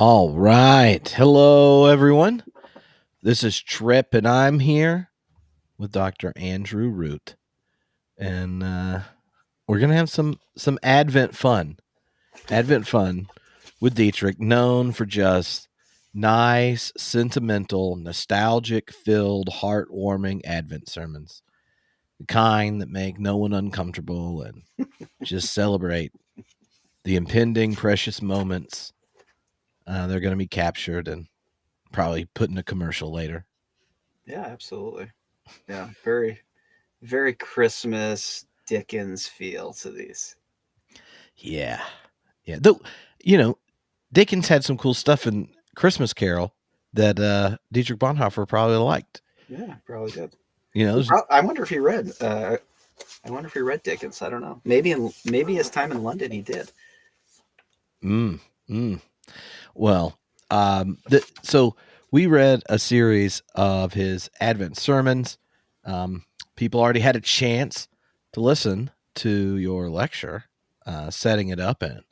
All right. Hello, everyone. This is Trip, and I'm here with Dr. Andrew Root. And we're going to have some Advent fun. Advent fun with Dietrich, known for just nice, sentimental, nostalgic-filled, heartwarming Advent sermons. The kind that make no one uncomfortable and just celebrate the impending precious moments. They're going to be captured and probably put in a commercial later. Yeah, absolutely. Yeah, very Christmas Dickens feel to these. Yeah. Yeah. Though, you know, Dickens had some cool stuff in Christmas Carol that Dietrich Bonhoeffer probably liked. Yeah, probably did. You know, I wonder if he read. I wonder if he read Dickens. I don't know. Maybe his time in London he did. mm, mm. Well, so we read a series of his Advent sermons. People already had a chance to listen to your lecture, setting it up and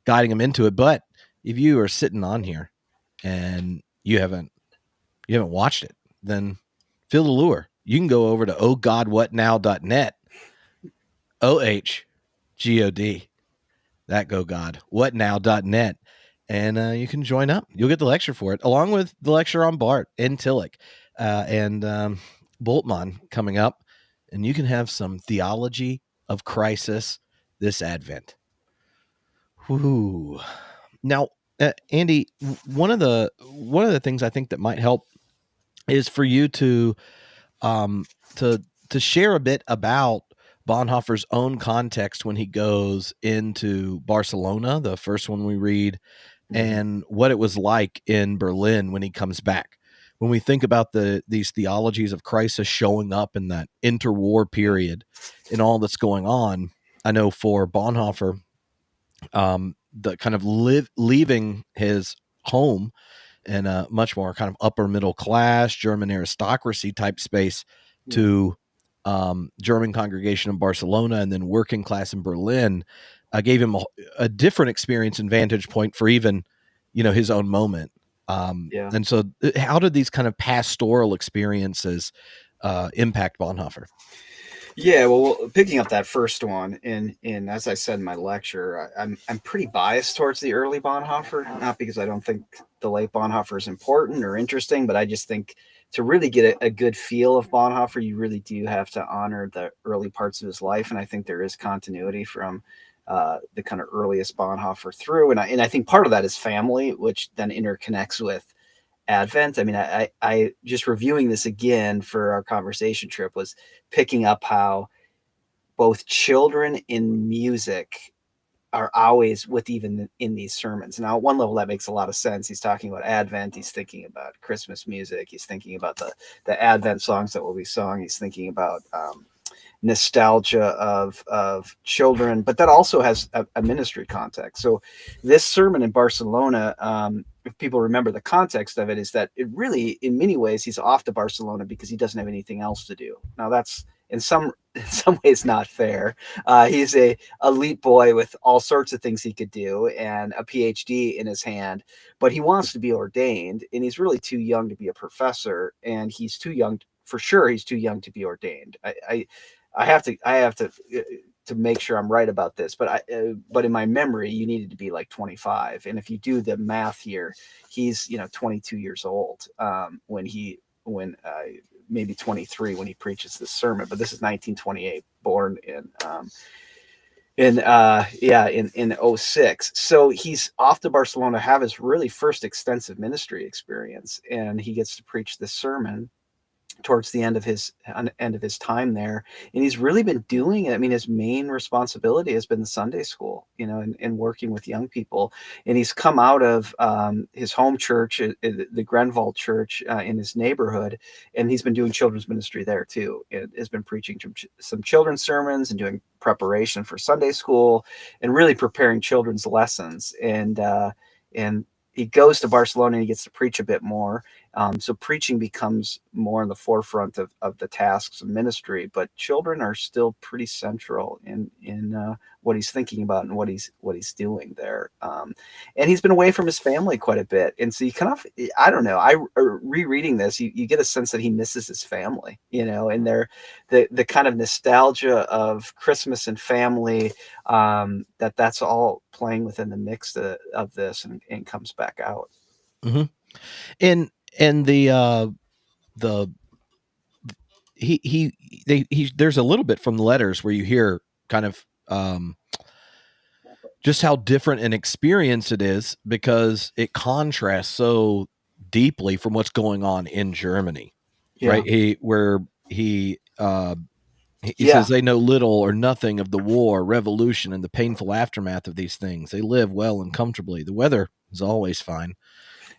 guiding them into it. But if you are sitting on here and you haven't watched it, then feel the lure. You can go over to ohgodwhatnow.net, OHGOD, that go God, whatnow.net, and you can join up. You'll get the lecture for it, along with the lecture on Barth and Tillich and Bultmann coming up, and you can have some theology of crisis this Advent. Whoo. Now, Andy, one of the things I think that might help is for you to um, to share a bit about Bonhoeffer's own context when he goes into Barcelona, the first one we read, and what it was like in Berlin when he comes back. When we think about these theologies of crisis showing up in that interwar period and all that's going on, I know for Bonhoeffer, the kind of leaving his home in a much more kind of upper middle class German aristocracy type space to German congregation in Barcelona and then working class in Berlin gave him a different experience and vantage point for even, his own moment. Yeah. And so how did these kind of pastoral experiences impact Bonhoeffer? Yeah, well, picking up that first one, and as I said in my lecture, I'm pretty biased towards the early Bonhoeffer, not because I don't think the late Bonhoeffer is important or interesting, but I just think to really get a good feel of Bonhoeffer, you really do have to honor the early parts of his life, and I think there is continuity from the kind of earliest Bonhoeffer through, and I think part of that is family, which then interconnects with Advent. I mean, I just reviewing this again for our conversation trip was picking up how both children in music are always with even in these sermons. Now, at one level, that makes a lot of sense. He's talking about Advent. He's thinking about Christmas music. He's thinking about the Advent songs that will be sung. He's thinking about nostalgia of children, but that also has a ministry context. So this sermon in Barcelona, if people remember the context of it, is that it really, in many ways, he's off to Barcelona because he doesn't have anything else to do. Now that's in some ways not fair. He's a elite boy with all sorts of things he could do and a PhD in his hand, but he wants to be ordained, and he's really too young to be a professor, and he's too young for sure. He's too young to be ordained. I have to make sure I'm right about this, but in my memory, you needed to be like 25, and if you do the math here, he's 22 years old when maybe 23 when he preaches this sermon, but this is 1928, born in 06. So he's off to Barcelona, have his really first extensive ministry experience, and he gets to preach this sermon towards the end of his time there, and he's really been doing it. I mean, his main responsibility has been the Sunday school, and working with young people, and he's come out of his home church, the Grenvald church in his neighborhood, and he's been doing children's ministry there too. It has been preaching some children's sermons and doing preparation for Sunday school and really preparing children's lessons, and he goes to Barcelona and he gets to preach a bit more. So preaching becomes more in the forefront of the tasks of ministry, but children are still pretty central in what he's thinking about and what he's doing there. And he's been away from his family quite a bit, and so you kind of, I don't know, rereading this, you get a sense that he misses his family, and the kind of nostalgia of Christmas and family, that's all playing within the mix of this, and comes back out. Mm-hmm. And the there's a little bit from the letters where you hear kind of just how different an experience it is, because it contrasts so deeply from what's going on in Germany, Yeah. right? He says Yeah. they know little or nothing of the war, revolution, and the painful aftermath of these things. They live well and comfortably. The weather is always fine.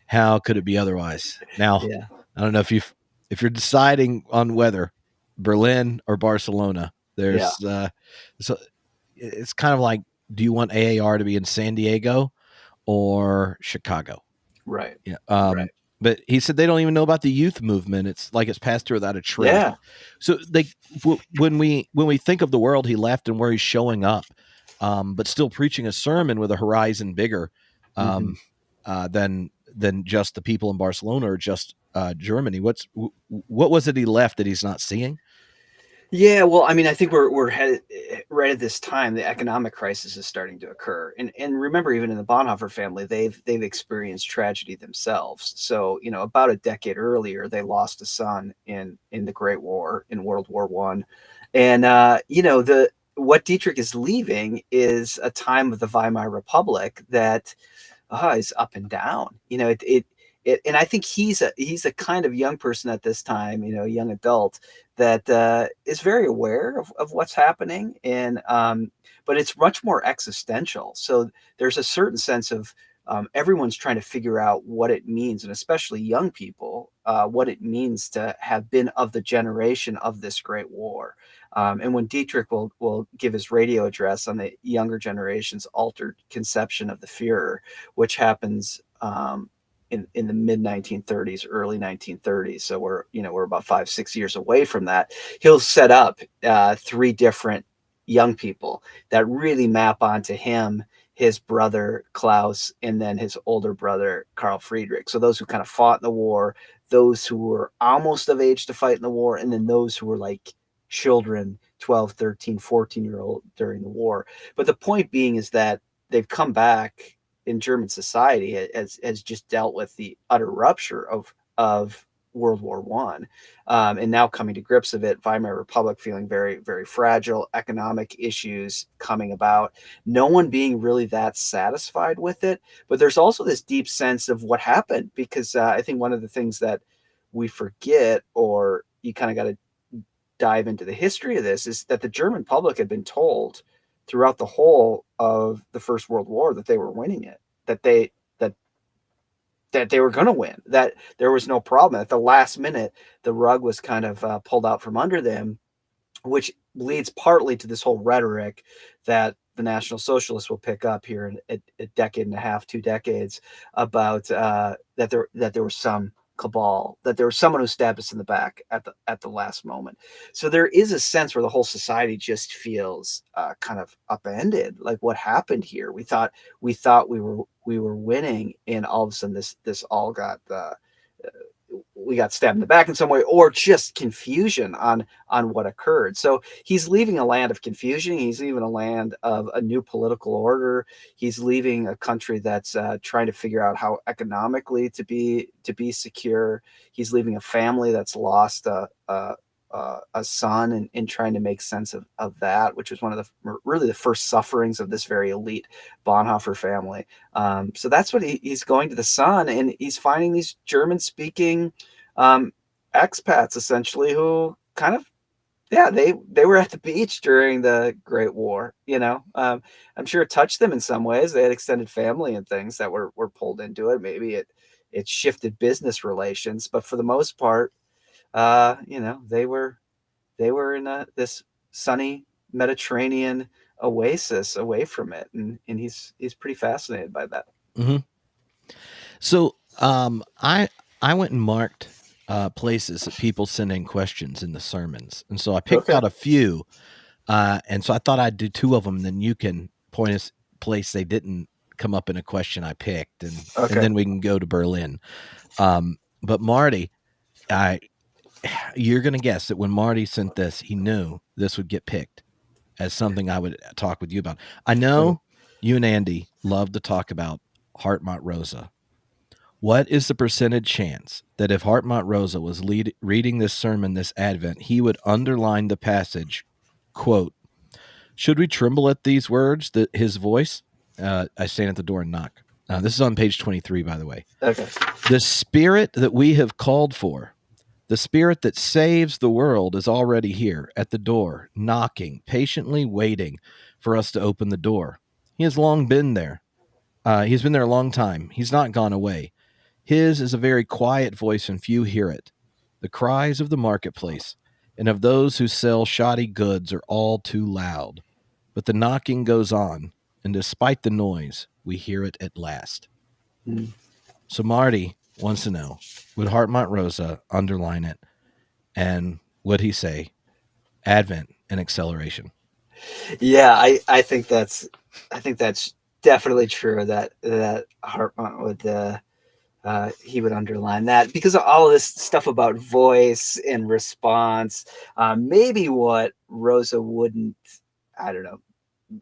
How could it be otherwise? Now, Yeah. I don't know if you're deciding on whether Berlin or Barcelona, Yeah. there's so it's kind of like, do you want AAR to be in San Diego or Chicago? Right. Yeah. Right. But he said they don't even know about the youth movement. It's like it's pastor without a trace. Yeah. So when we think of the world he left and where he's showing up, but still preaching a sermon with a horizon bigger Mm-hmm. than just the people in Barcelona or just Germany. What was it he left that he's not seeing? Yeah, well, I mean, I think we're headed right at this time. The economic crisis is starting to occur, and remember, even in the Bonhoeffer family, they've experienced tragedy themselves. So, about a decade earlier, they lost a son in the Great War, in World War I, and the what Dietrich is leaving is a time of the Weimar Republic that is up and down. And I think he's a kind of young person at this time, a young adult that is very aware of what's happening, and but it's much more existential. So there's a certain sense of everyone's trying to figure out what it means, and especially young people, what it means to have been of the generation of this great war. And when Dietrich will give his radio address on the younger generation's altered conception of the Führer, which happens in the mid 1930s, early 1930s. So we're about 5-6 years away from that. He'll set up three different young people that really map onto him, his brother Klaus, and then his older brother Karl Friedrich. So those who kind of fought in the war, those who were almost of age to fight in the war, and then those who were like children, 12, 13, 14-year-old during the war. But the point being is that they've come back in German society has just dealt with the utter rupture of World War One, and now coming to grips of it. Weimar Republic feeling very, very fragile, economic issues coming about, no one being really that satisfied with it. But there's also this deep sense of what happened, because I think one of the things that we forget, or you kind of got to dive into the history of this, is that the German public had been told throughout the whole of the First World War that they were winning it, that they were going to win, that there was no problem. At the last minute, the rug was kind of pulled out from under them, which leads partly to this whole rhetoric that the National Socialists will pick up here in a decade and a half, 2 decades, about that there was some cabal, that there was someone who stabbed us in the back at the last moment. So there is a sense where the whole society just feels kind of upended. Like, what happened here? We thought we were winning, and all of a sudden this all got we got stabbed in the back in some way, or just confusion on what occurred. So he's leaving a land of confusion. He's leaving a land of a new political order. He's leaving a country that's trying to figure out how economically to be secure. He's leaving a family that's lost a son, and trying to make sense of that, which was one of really the first sufferings of this very elite Bonhoeffer family. So that's what he's going to the Sun, and he's finding these German speaking expats, essentially, who kind of, yeah, they were at the beach during the Great War. I'm sure it touched them in some ways. They had extended family and things that were pulled into it. Maybe it shifted business relations, but for the most part, they were in this sunny Mediterranean oasis away from it, and he's pretty fascinated by that. Mm-hmm. So I I went and marked places that people sent in questions in the sermons, and so I picked Okay. out a few. And so I thought I'd do two of them. Then you can point us place they didn't come up in a question I picked, and Okay. then we can go to Berlin. But Marty, I you're gonna guess that when Marty sent this, he knew this would get picked as something I would talk with you about. I Okay. know you and Andy love to talk about Hartmut Rosa. What is the percentage chance that if Hartmut Rosa was reading this sermon this Advent, he would underline the passage, quote, "Should we tremble at these words, his voice? I stand at the door and knock." This is on page 23, by the way. Okay. The spirit that we have called for, the spirit that saves the world, is already here at the door, knocking, patiently waiting for us to open the door. He has long been there. He's been there a long time. He's not gone away. His is a very quiet voice, and few hear it. The cries of the marketplace and of those who sell shoddy goods are all too loud. But the knocking goes on, and despite the noise, we hear it at last. Mm. So Marty wants to know, would Hartmut Rosa underline it? And would he say Advent and acceleration? Yeah, I think that's definitely true that Hartman would he would underline that because of all of this stuff about voice and response. Maybe what Rosa wouldn't, I don't know,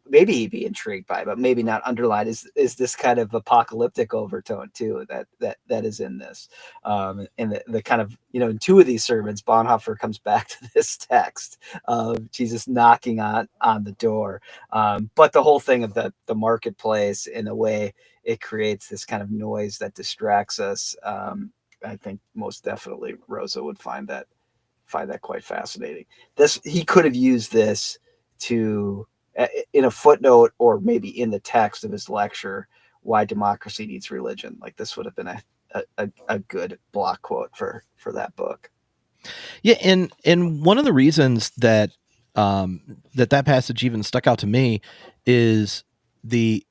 maybe he'd be intrigued by, but maybe not underlined is this kind of apocalyptic overtone too that is in this, and the kind of in two of these sermons, Bonhoeffer comes back to this text of Jesus knocking on the door, but the whole thing of the marketplace in the way it creates this kind of noise that distracts us. I think most definitely Rosa would find that quite fascinating. This he could have used this to in a footnote or maybe in the text of his lecture, "Why Democracy Needs Religion." Like this would have been a good block quote for that book. Yeah, and one of the reasons that that passage even stuck out to me is the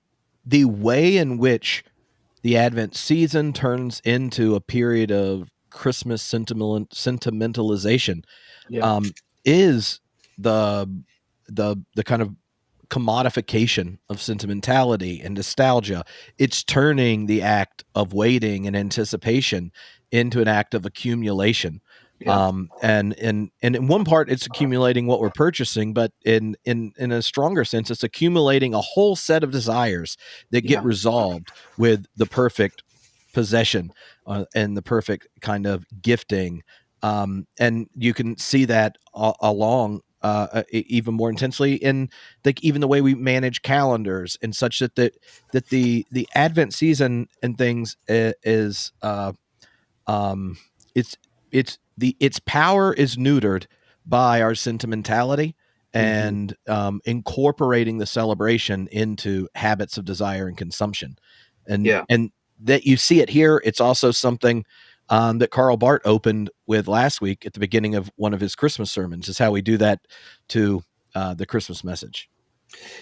way in which the Advent season turns into a period of Christmas sentimentalization, Yeah, um, is the the kind of commodification of sentimentality and nostalgia. It's turning the act of waiting and anticipation into an act of accumulation. yeah, And in one part, it's accumulating what we're purchasing, but in a stronger sense, it's accumulating a whole set of desires that get yeah, resolved with the perfect possession and the perfect kind of gifting. And you can see that along even more intensely in like even the way we manage calendars and such that the Advent season and things is um, it's its power is neutered by our sentimentality hmm, and incorporating the celebration into habits of desire and consumption, yeah. and that you see it here. It's also something that Karl Barth opened with last week at the beginning of one of his Christmas sermons. Is how we do that to the Christmas message.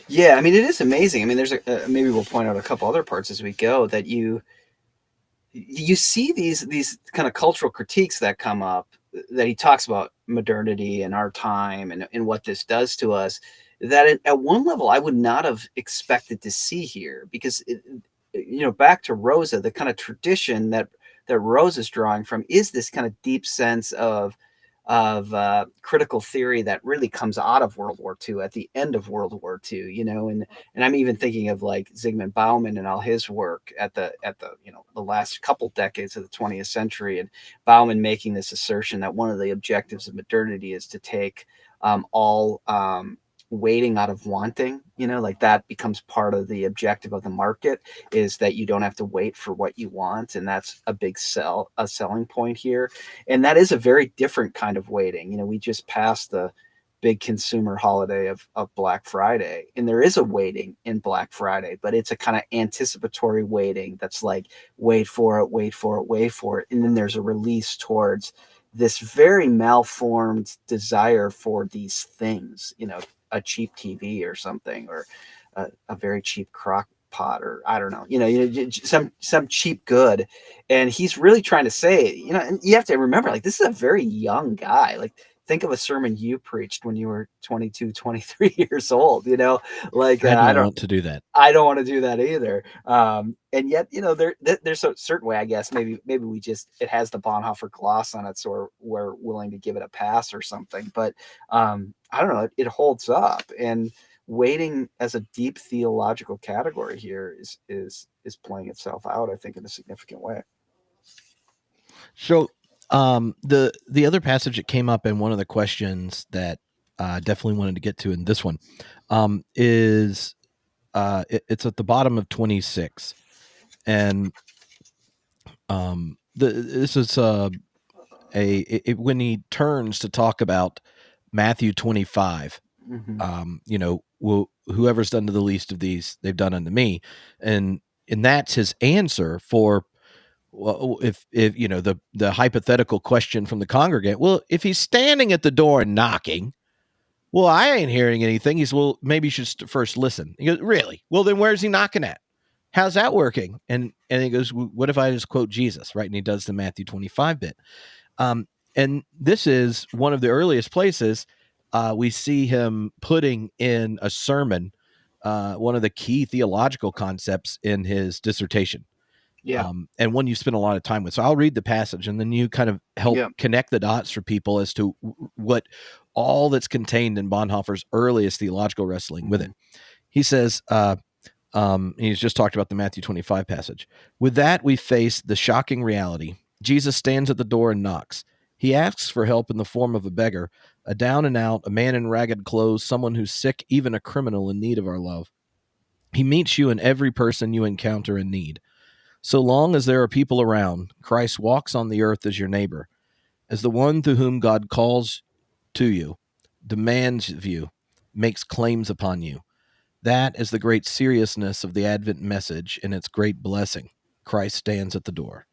Yeah, I mean, it is amazing. I mean, there's maybe we'll point out a couple other parts as we go that you see these kind of cultural critiques that come up that he talks about modernity and our time and what this does to us that at one level I would not have expected to see here because back to Rosa, the kind of tradition that Rosa's drawing from is this kind of deep sense of critical theory that really comes out of World War II at the end of World War II, and I'm even thinking of like Zygmunt Bauman and all his work at the the last couple decades of the 20th century, and Bauman making this assertion that one of the objectives of modernity is to take all waiting out of wanting, like that becomes part of the objective of the market is that you don't have to wait for what you want, and that's a selling point here, and that is a very different kind of waiting. We just passed the big consumer holiday of Black Friday, and there is a waiting in Black Friday, but it's a kind of anticipatory waiting that's like wait for it, wait for it, wait for it, and then there's a release towards this very malformed desire for these things, a cheap TV or something, or a very cheap crock pot, or I don't know, some cheap good. And he's really trying to say, and you have to remember, like, this is a very young guy. Like, think of a sermon you preached when you were 22, 23 years old, like, I don't want to do that. I don't want to do that either. And yet, there's a certain way, I guess, maybe it has the Bonhoeffer gloss on it, so we're willing to give it a pass or something. But I don't know, it holds up. And waiting as a deep theological category here is playing itself out, I think, in a significant way. So the other passage that came up in one of the questions that I definitely wanted to get to in this one is it's at the bottom of 26, and this is when he turns to talk about Matthew 25. Whoever's done to the least of these, they've done unto me, and that's his answer for, well, if the hypothetical question from the congregant, well, if he's standing at the door and knocking, well, I ain't hearing anything. He's, well, maybe you should first listen. He goes, really? Well, then where's he knocking at? How's that working? And he goes, what if I just quote Jesus, right? And he does the Matthew 25 bit. And this is one of the earliest places we see him putting in a sermon one of the key theological concepts in his dissertation. Yeah. And one you spend a lot of time with. So I'll read the passage, and then you kind of help connect the dots for people as to what all that's contained in Bonhoeffer's earliest theological wrestling with it. He says, he's just talked about the Matthew 25 passage. With that, we face the shocking reality. Jesus stands at the door and knocks. He asks for help in the form of a beggar, a down and out, a man in ragged clothes, someone who's sick, even a criminal in need of our love. He meets you and every person you encounter in need. So long as there are people around, Christ walks on the earth as your neighbor, as the one to whom God calls to you, demands of you, makes claims upon you. That is the great seriousness of the Advent message and its great blessing. Christ stands at the door.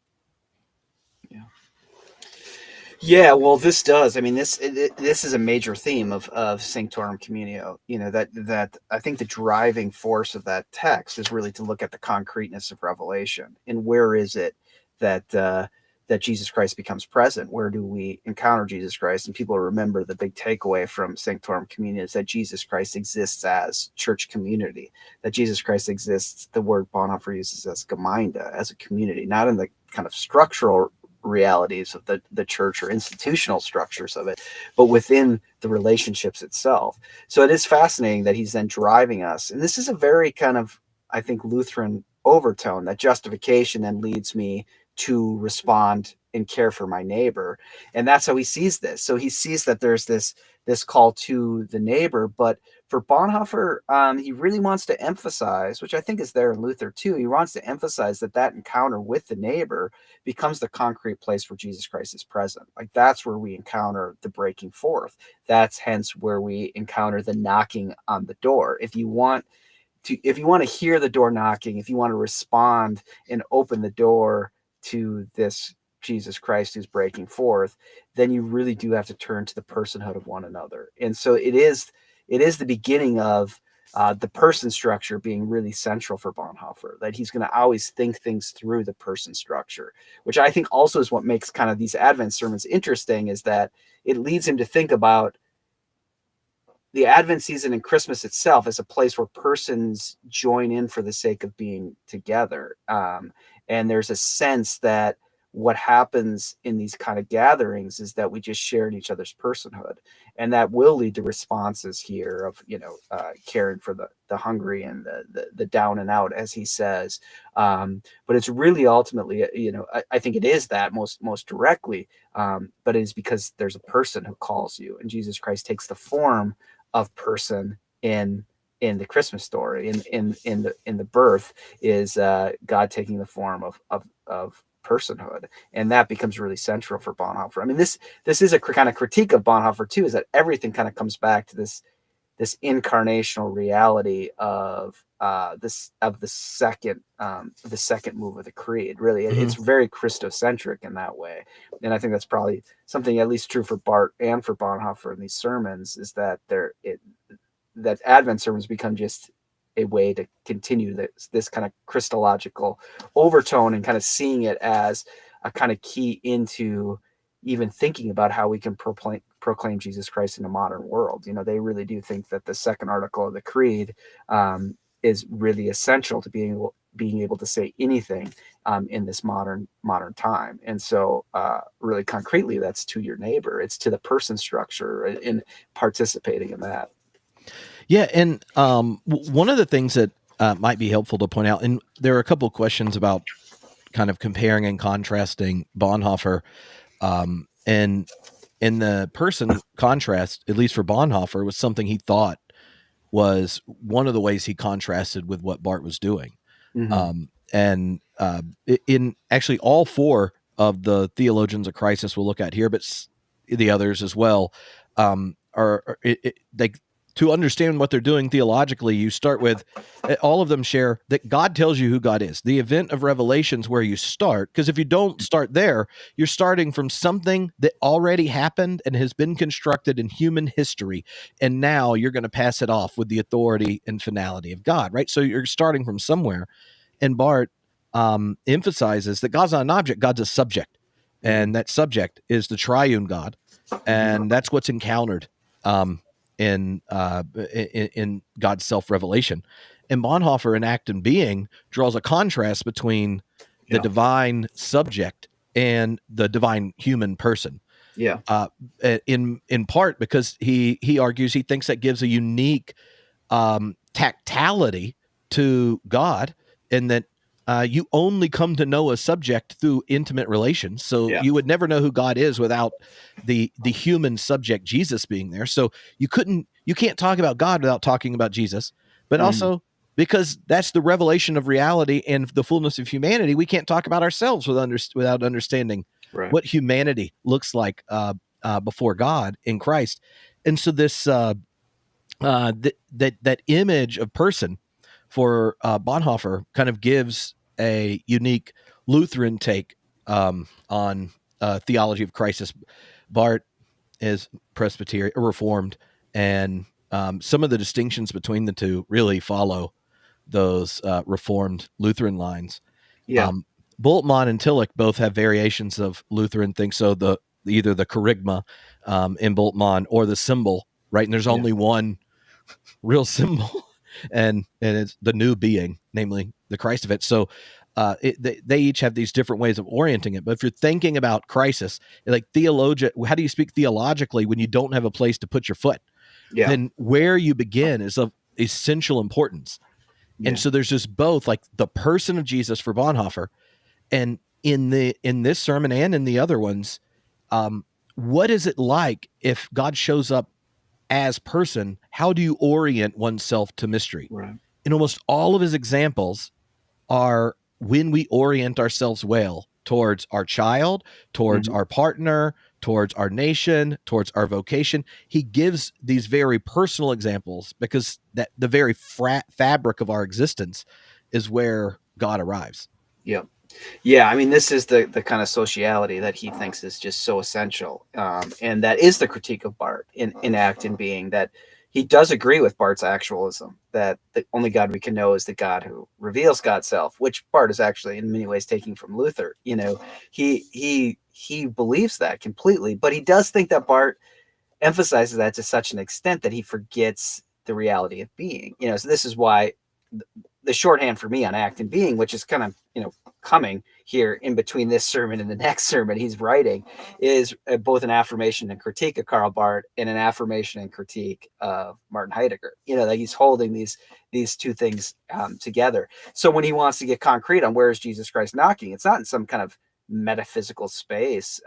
Yeah, well, this does. I mean, this is a major theme of Sanctorum Communio. That I think the driving force of that text is really to look at the concreteness of Revelation, and where is it that that Jesus Christ becomes present? Where do we encounter Jesus Christ? And people remember the big takeaway from Sanctorum Communio is that Jesus Christ exists as church community. That Jesus Christ exists. The word Bonhoeffer uses as Gemeinde, as a community, not in the kind of structural realities of the church or institutional structures of it, but within the relationships itself. So it is fascinating that he's then driving us. And this is a very kind of, I think, Lutheran overtone, that justification then leads me to respond and care for my neighbor. And that's how he sees this. So he sees that there's this call to the neighbor, but for Bonhoeffer, he really wants to emphasize, which I think is there in Luther too, he wants to emphasize that encounter with the neighbor becomes the concrete place where Jesus Christ is present. Like, that's where we encounter the breaking forth. That's hence where we encounter the knocking on the door. If you want to hear the door knocking, if you want to respond and open the door to this Jesus Christ who's breaking forth, then you really do have to turn to the personhood of one another. And so it is the beginning of the person structure being really central for Bonhoeffer, that he's going to always think things through the person structure, which I think also is what makes kind of these Advent sermons interesting, is that it leads him to think about the Advent season and Christmas itself as a place where persons join in for the sake of being together. And there's a sense that what happens in these kind of gatherings is that we just share in each other's personhood, and that will lead to responses here of caring for the hungry and the down and out, as he says. But it's really ultimately, I think it is that most directly, but it is because there's a person who calls you, and Jesus Christ takes the form of person in the Christmas story. In the birth is God taking the form of personhood, and that becomes really central for Bonhoeffer. I mean, this is a kind of critique of Bonhoeffer too, is that everything kind of comes back to this incarnational reality of the second move of the creed. Really, it's very Christocentric in that way, and I think that's probably something at least true for Barth and for Bonhoeffer in these sermons, is that that Advent sermons become just a way to continue this kind of Christological overtone, and kind of seeing it as a kind of key into even thinking about how we can proclaim Jesus Christ in a modern world. They really do think that the second article of the Creed is really essential to being able to say anything in this modern time. And so really concretely, that's to your neighbor. It's to the person structure in participating in that. Yeah, and one of the things that might be helpful to point out, and there are a couple of questions about kind of comparing and contrasting Bonhoeffer, and in the person contrast, at least for Bonhoeffer, was something he thought was one of the ways he contrasted with what Barth was doing. Mm-hmm. And in actually all four of the theologians of crisis we'll look at here, but the others as well, they, to understand what they're doing theologically, you start with, all of them share that God tells you who God is. The event of revelation's where you start, because if you don't start there, you're starting from something that already happened and has been constructed in human history, and now you're going to pass it off with the authority and finality of God, right? So you're starting from somewhere. And Barth emphasizes that God's not an object, God's a subject. Mm-hmm. And that subject is the triune God. And that's what's encountered in God's self-revelation. And Bonhoeffer in Act and Being draws a contrast between the divine subject and the divine human person. Yeah. In part because he argues, he thinks that gives a unique tactility to God, and that you only come to know a subject through intimate relations. So you would never know who God is without the human subject Jesus being there. So you can't talk about God without talking about Jesus. But also, because that's the revelation of reality and the fullness of humanity, we can't talk about ourselves without understanding what humanity looks like before God in Christ. And so this that image of person for Bonhoeffer kind of gives a unique Lutheran take on theology of crisis. Barth is Presbyterian, Reformed, and some of the distinctions between the two really follow those Reformed Lutheran lines. Bultmann and Tillich both have variations of Lutheran things. So either the kerygma in Bultmann or the symbol, right? And there's only one real symbol, and it's the new being, namely the Christ event. So they each have these different ways of orienting it. But if you're thinking about crisis, like how do you speak theologically when you don't have a place to put your foot? Then where you begin is of essential importance. And so there's just both, like the person of Jesus for Bonhoeffer, and in this sermon and in the other ones, what is it like if God shows up as person? How do you orient oneself to mystery? Right. And almost all of his examples are when we orient ourselves well towards our child, towards our partner, towards our nation, towards our vocation. He gives these very personal examples because that the very fabric of our existence is where God arrives. Yep. Yeah, I mean, this is the kind of sociality that he thinks is just so essential, and that is the critique of Barth in Act and Being, that he does agree with Barth's actualism, that the only God we can know is the God who reveals God's self, which Barth is actually in many ways taking from Luther. He believes that completely, but he does think that Barth emphasizes that to such an extent that he forgets the reality of being. So this is why the shorthand for me on Act and Being, which is kind of coming here in between this sermon and the next sermon he's writing, is both an affirmation and critique of Karl Barth and an affirmation and critique of Martin Heidegger. That he's holding these two things together. So when he wants to get concrete on where is Jesus Christ knocking, it's not in some kind of metaphysical space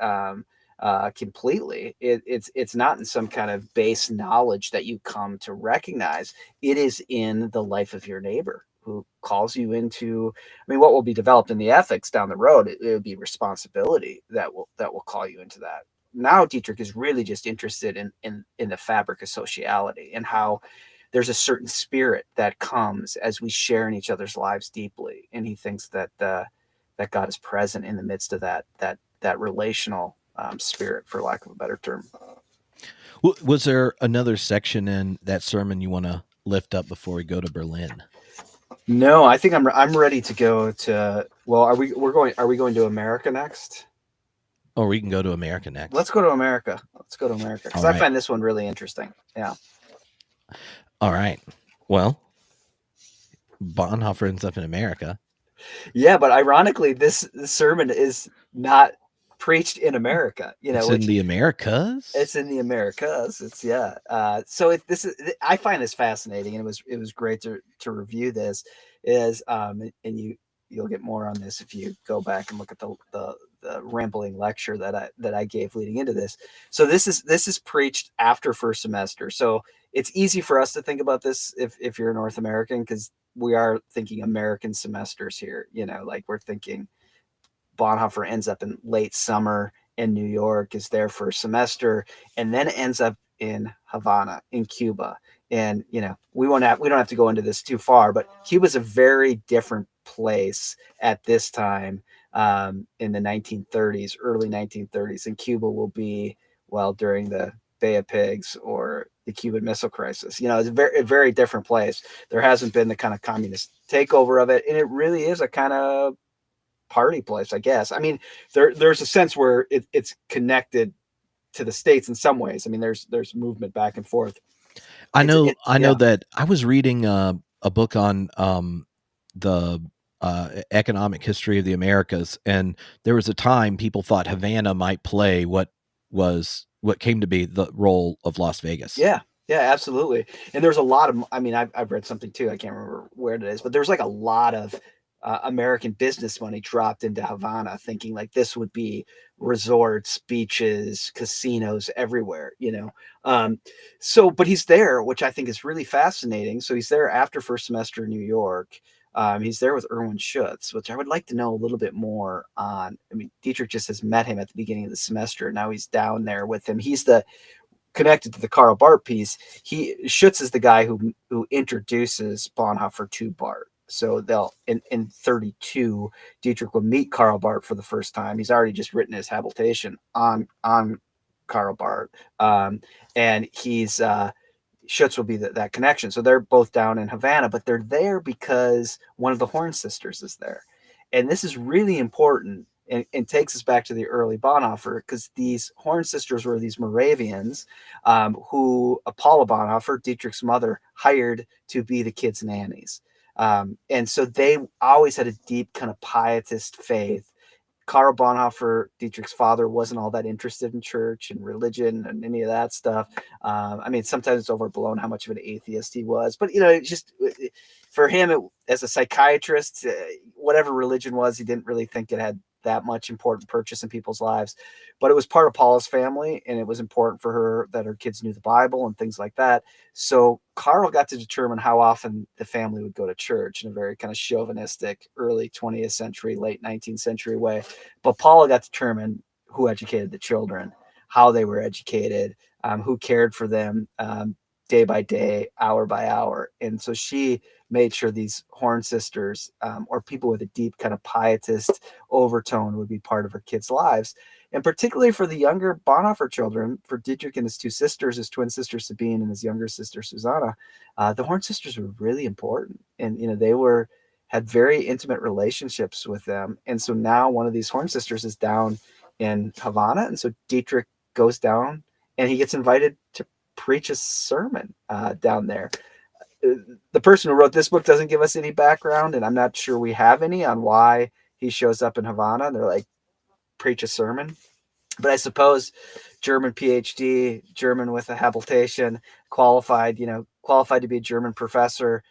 completely. It's not in some kind of base knowledge that you come to recognize. It is in the life of your neighbor, who calls you into, what will be developed in the ethics down the road. It will be responsibility that will call you into that. Now Dietrich is really just interested in the fabric of sociality, and how there's a certain spirit that comes as we share in each other's lives deeply. And he thinks that that God is present in the midst of that relational spirit, for lack of a better term. Was there another section in that sermon you want to lift up before we go to Berlin? No, I think I'm ready to go to. Well, are we going to America next? Or we can go to America next. Let's go to America. Let's go to America because All I right. find this one really interesting. Yeah. All right. Well, Bonhoeffer ends up in America. Yeah, but ironically, this sermon is not preached in America. It's in Which the Americas. it's in the Americas. It's yeah. So this is I find this fascinating, and it was great to review this. Is and you'll get more on this if you go back and look at the rambling lecture that I gave leading into this. So this is preached after first semester. So it's easy for us to think about this if you're a North American because we are thinking American semesters here. Like we're thinking Bonhoeffer ends up in late summer in New York, is there for a semester, and then ends up in Havana, in Cuba. And we don't have to go into this too far, but Cuba's a very different place at this time in the 1930s, early 1930s, and Cuba will be during the Bay of Pigs or the Cuban Missile Crisis. It's a very different place. There hasn't been the kind of communist takeover of it, and it really is a kind of party place, I guess. I mean, there's a sense where it's connected to the States in some ways. I mean, there's movement back and forth. I know Yeah. that I was reading a book on the economic history of the Americas, and there was a time people thought Havana might play what came to be the role of Las Vegas. Yeah, absolutely. And there's a lot of, I mean, I've read something too. I can't remember where it is, but there's like a lot of American business money dropped into Havana, thinking like this would be resorts, beaches, casinos everywhere. But he's there, which I think is really fascinating. So he's there after first semester in New York. He's there with Erwin Schutz, which I would like to know a little bit more on. I mean, Dietrich just has met him at the beginning of the semester. Now he's down there with him. He's the connected to the Karl Barth piece. Schutz is the guy who introduces Bonhoeffer to Barth. So they'll in 32, Dietrich will meet Karl Barth for the first time. He's already just written his habilitation on Karl Barth, and he's Schutz will be that connection. So they're both down in Havana, but they're there because one of the Horn sisters is there, and this is really important and takes us back to the early Bonhoeffer, because these Horn sisters were these Moravians who Paula Bonhoeffer, Dietrich's mother, hired to be the kids' nannies. And so they always had a deep kind of pietist faith. Karl Bonhoeffer, Dietrich's father, wasn't all that interested in church and religion and any of that stuff. I mean, sometimes it's overblown how much of an atheist he was, but just for him, as a psychiatrist, whatever religion was, he didn't really think it had that much important purchase in people's lives. But it was part of Paula's family, and it was important for her that her kids knew the Bible and things like that. So Karl got to determine how often the family would go to church in a very kind of chauvinistic, early 20th century, late 19th century way. But Paula got to determine who educated the children, how they were educated, who cared for them day by day, hour by hour. And so she made sure these Horn sisters or people with a deep kind of pietist overtone would be part of her kids' lives. And particularly for the younger Bonhoeffer children, for Dietrich and his two sisters, his twin sister Sabine and his younger sister Susanna, the Horn sisters were really important. And, they had very intimate relationships with them. And so now one of these Horn sisters is down in Havana. And so Dietrich goes down and he gets invited to preach a sermon down there. The person who wrote this book doesn't give us any background, and I'm not sure we have any on why he shows up in Havana. They're like, preach a sermon. But I suppose German PhD, German with a habilitation, qualified to be a German professor,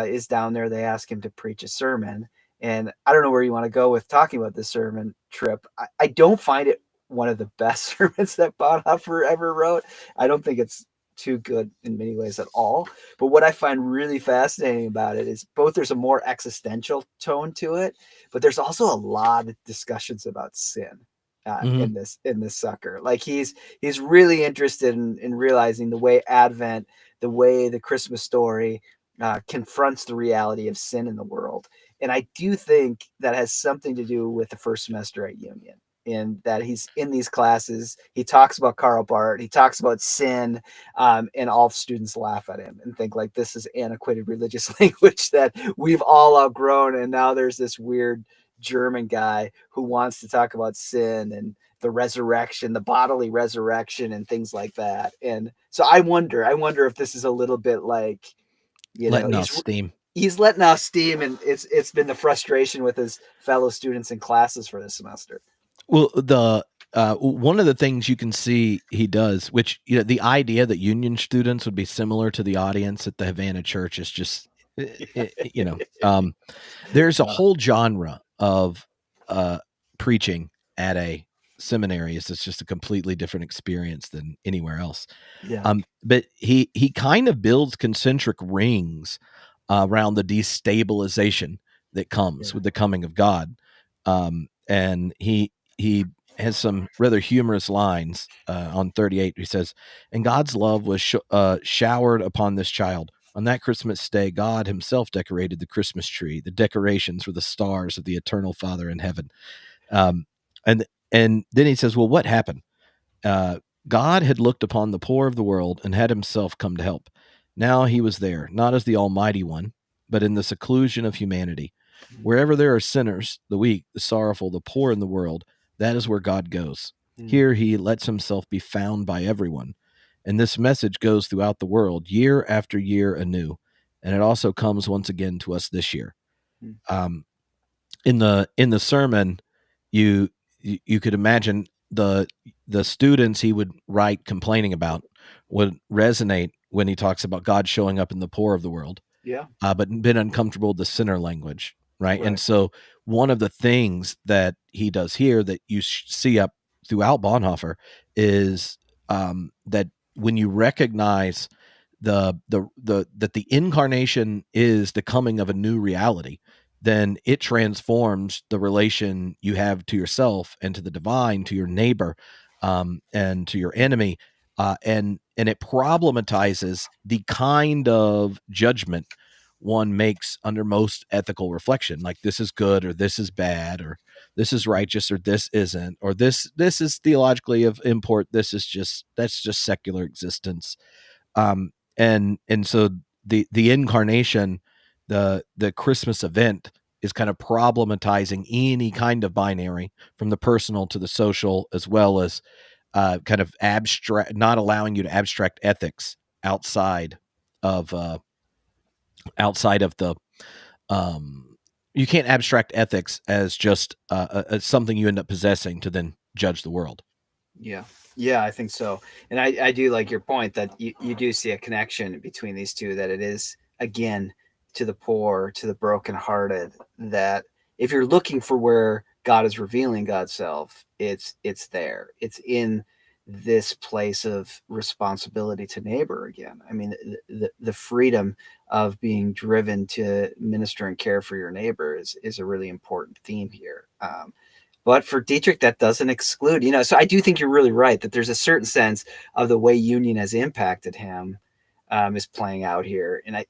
is down there. They ask him to preach a sermon. And I don't know where you want to go with talking about this sermon trip. I don't find it one of the best sermons that Bonhoeffer ever wrote. I don't think it's too good in many ways at all. But what I find really fascinating about it is both there's a more existential tone to it, but there's also a lot of discussions about sin in this sucker. Like he's really interested in realizing the way Advent, the way the Christmas story confronts the reality of sin in the world. And I do think that has something to do with the first semester at Union. in that he's in these classes. He talks about Karl Barth. He talks about sin, and all students laugh at him and think like this is antiquated religious language that we've all outgrown. And now there's this weird German guy who wants to talk about sin and the resurrection, the bodily resurrection, and things like that. And so I wonder if this is a little bit like, letting off steam. He's letting off steam, and it's been the frustration with his fellow students in classes for this semester. Well, the one of the things you can see he does, which the idea that Union students would be similar to the audience at the Havana Church is just, there's a whole genre of preaching at a seminary. It's just a completely different experience than anywhere else. Yeah. But he kind of builds concentric rings around the destabilization that comes with the coming of God. And he has some rather humorous lines on 38. He says, "And God's love was showered upon this child. On that Christmas day, God himself decorated the Christmas tree. The decorations were the stars of the eternal Father in heaven." And then he says, well, what happened? God had looked upon the poor of the world and had himself come to help. Now he was there, not as the Almighty One, but in the seclusion of humanity. Wherever there are sinners, the weak, the sorrowful, the poor in the world, that is where God goes. Here he lets himself be found by everyone. And this message goes throughout the world year after year anew. And it also comes once again to us this year. In the sermon, you could imagine the students he would write complaining about would resonate when he talks about God showing up in the poor of the world. Yeah. But been uncomfortable with the sinner language, right? And so one of the things that he does here that you see up throughout Bonhoeffer is that when you recognize that the incarnation is the coming of a new reality, then it transforms the relation you have to yourself and to the divine, to your neighbor, and to your enemy, and it problematizes the kind of judgment one makes under most ethical reflection, like this is good or this is bad or this is righteous or this isn't, or this is theologically of import, that's just secular existence. And so the incarnation, the Christmas event, is kind of problematizing any kind of binary from the personal to the social, as well as kind of abstract, not allowing you to abstract ethics outside of the you can't abstract ethics as just as something you end up possessing to then judge the world. Yeah, I think so. And I do like your point that you do see a connection between these two, that it is, again, to the poor, to the brokenhearted, that if you're looking for where God is revealing God's self, it's there. It's in this place of responsibility to neighbor again. I mean, the freedom of being driven to minister and care for your neighbor is a really important theme here. But for Dietrich, that doesn't exclude, so I do think you're really right that there's a certain sense of the way union has impacted him is playing out here. And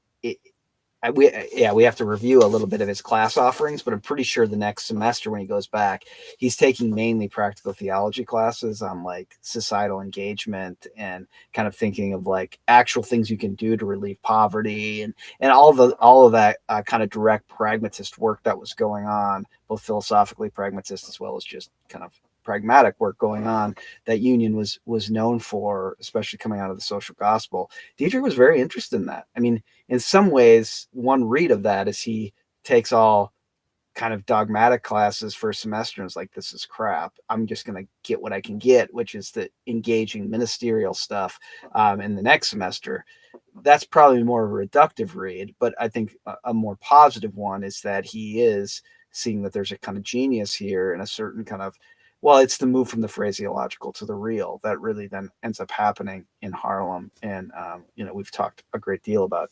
we have to review a little bit of his class offerings, but I'm pretty sure the next semester when he goes back, he's taking mainly practical theology classes on like societal engagement and kind of thinking of like actual things you can do to relieve poverty and all of that kind of direct pragmatist work that was going on, both philosophically pragmatist as well as just kind of pragmatic work going on that Union was known for, especially coming out of the social gospel. Dietrich was very interested in that. I mean, in some ways, one read of that is he takes all kind of dogmatic classes for a semester and is like, this is crap. I'm just going to get what I can get, which is the engaging ministerial stuff in the next semester. That's probably more of a reductive read, but I think a more positive one is that he is seeing that there's a kind of genius here and a certain kind of, well, it's the move from the phraseological to the real that really then ends up happening in Harlem. And, we've talked a great deal about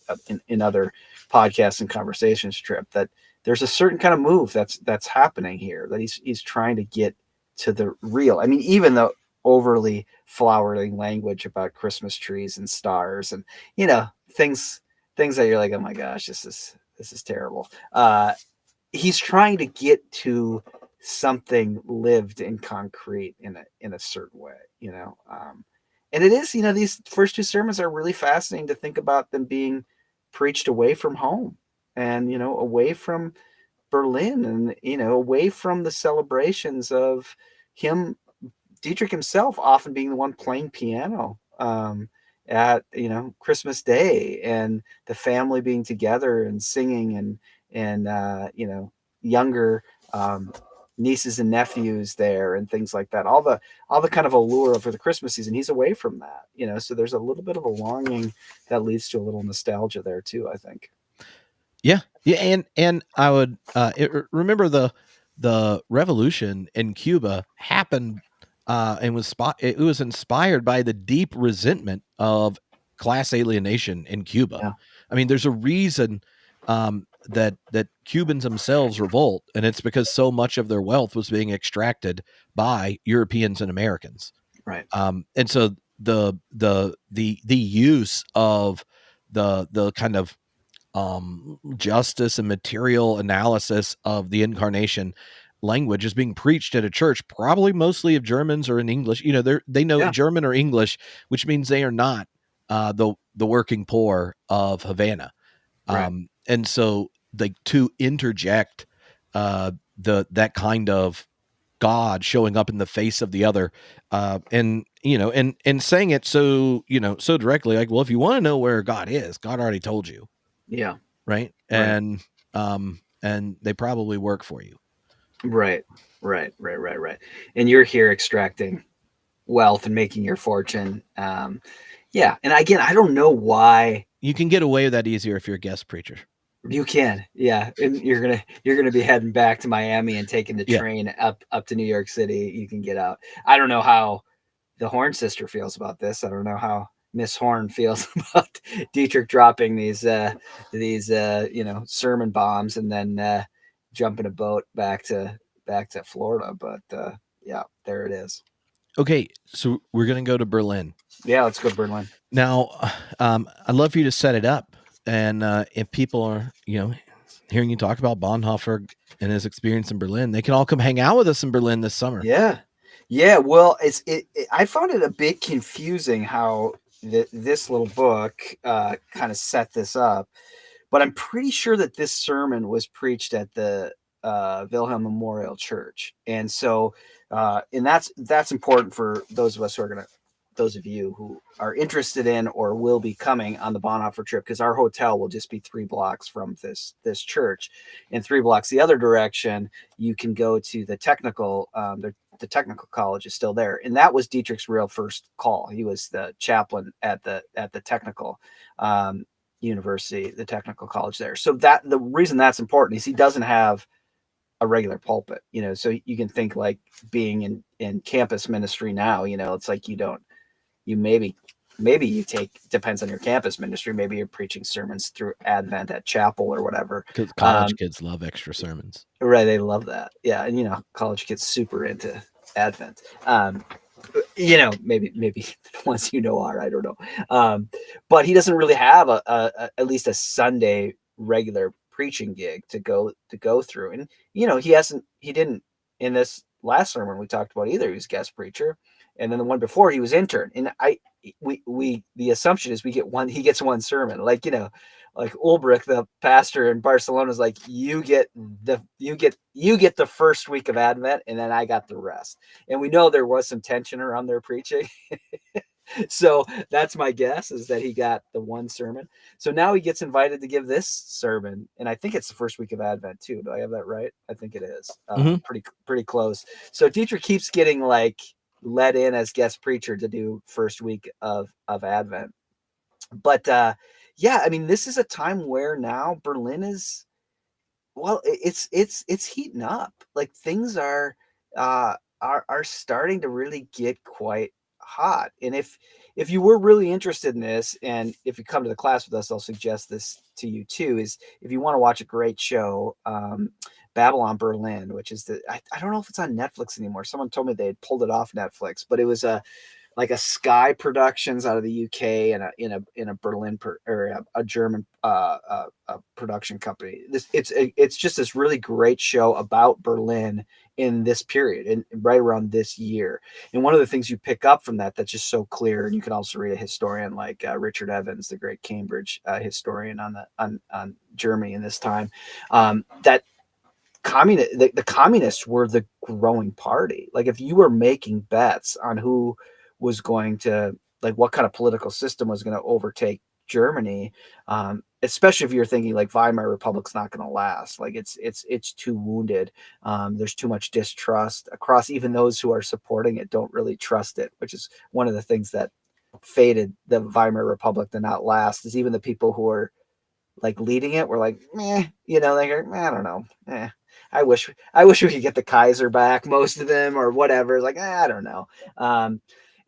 in other podcasts and conversations, Trip, that there's a certain kind of move that's happening here, that he's trying to get to the real. I mean, even the overly flowering language about Christmas trees and stars and, things that you're like, oh my gosh, this is terrible. He's trying to get to something lived in concrete in a certain way, and it is, these first two sermons are really fascinating to think about them being preached away from home, and away from Berlin, and away from the celebrations of him, Dietrich himself, often being the one playing piano at Christmas Day, and the family being together and singing, and younger nieces and nephews there and things like that. All the kind of allure for the Christmas season, he's away from that. So there's a little bit of a longing that leads to a little nostalgia there too, I think. Yeah, and I would remember the revolution in Cuba happened and it was inspired by the deep resentment of class alienation in Cuba. Yeah. I mean, there's a reason that Cubans themselves revolt, and it's because so much of their wealth was being extracted by Europeans and Americans. Right. And so the use of the kind of justice and material analysis of the incarnation language is being preached at a church, probably mostly of Germans or in English. They know Yeah. German or English, which means they are not the working poor of Havana. Right. And so like to interject that kind of God showing up in the face of the other, and saying it so so directly, like, well, if you want to know where God is, God already told you. Yeah. Right. Right. And they probably work for you. Right. And you're here extracting wealth and making your fortune. Yeah. And again, I don't know why. You can get away with that easier if you're a guest preacher. You can. Yeah. And you're gonna be heading back to Miami and taking the Yeah. train up to New York City. You can get out. I don't know how the Horn sister feels about this. I don't know how Miss Horn feels about Dietrich dropping these sermon bombs and then jumping a boat back to Florida. But yeah, there it is. Okay, so we're gonna go to Berlin. Yeah, let's go to Berlin. Now, I'd love for you to set it up, and if people are hearing you talk about Bonhoeffer and his experience in Berlin, they can all come hang out with us in Berlin this summer. Yeah. Well, I found it a bit confusing how this little book kind of set this up, but I'm pretty sure that this sermon was preached at the Wilhelm Memorial Church, and so and that's important for those of us who are those of you who are interested in or will be coming on the Bonhoeffer trip, because our hotel will just be 3 blocks from this church, and 3 blocks the other direction you can go to the technical. The technical college is still there, and that was Dietrich's real first call. He was the chaplain at the technical university, the technical college there. So that the reason that's important is he doesn't have a regular pulpit, so you can think like being in campus ministry now, it's like you maybe you take, depends on your campus ministry, maybe you're preaching sermons through Advent at chapel or whatever. Because college kids love extra sermons. Right. They love that. Yeah. And, college kids super into Advent. Maybe the ones are, I don't know. But he doesn't really have at least a Sunday regular preaching gig to go through. And, he didn't in this last sermon we talked about either. He was guest preacher. And then the one before he was intern. And the assumption is he gets one sermon, like Ulbrich, the pastor in Barcelona, is like, you get the first week of Advent, and then I got the rest. And we know there was some tension around their preaching. So that's my guess, is that he got the one sermon. So now he gets invited to give this sermon, and I think it's the first week of Advent too. Do I have that right? I think it is. Pretty close. So Dietrich keeps getting let in as guest preacher to do first week of Advent. But yeah, I mean, this is a time where now Berlin is, well, it's heating up. Like, things are starting to really get quite hot. And if you were really interested in this, and if you come to the class with us, I'll suggest this to you too, is if you want to watch a great show, Babylon Berlin, which is I don't know if it's on Netflix anymore. Someone told me they had pulled it off Netflix, but it was a like a Sky Productions out of the UK and in a Berlin or a German production company. It's just this really great show about Berlin in this period and right around this year. And one of the things you pick up from that's just so clear, and you can also read a historian like Richard Evans, the great Cambridge historian on Germany in this time, that the communists were the growing party. Like if you were making bets on who was going to, like what kind of political system was going to overtake Germany, especially if you're thinking like Weimar Republic's not going to last, like it's too wounded. There's too much distrust across, even those who are supporting it don't really trust it, which is one of the things that fated the Weimar Republic to not last. Is even the people who are like leading it were like, meh, like I don't know, I wish we could get the Kaiser back, most of them, or whatever. Like, I don't know.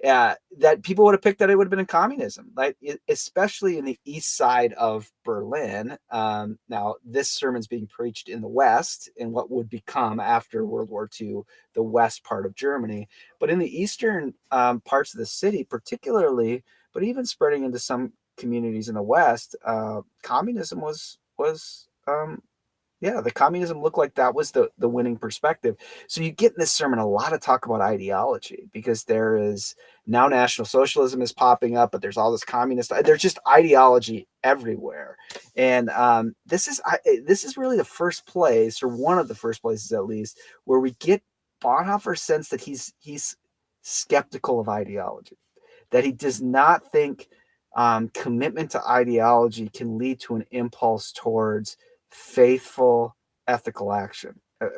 Yeah, that people would have picked that it would have been in communism, like especially in the east side of Berlin. Now, this sermon's being preached in the West, in what would become after World War II, the west part of Germany, but in the eastern parts of the city, particularly, but even spreading into some communities in the West, communism was yeah, the communism looked like that was the winning perspective. So you get in this sermon a lot of talk about ideology, because there is now National Socialism is popping up, but there's all this communist. There's just ideology everywhere, and this is really the first place, or one of the first places at least, where we get Bonhoeffer's sense that he's skeptical of ideology, that he does not think commitment to ideology can lead to an impulse towards faithful ethical action,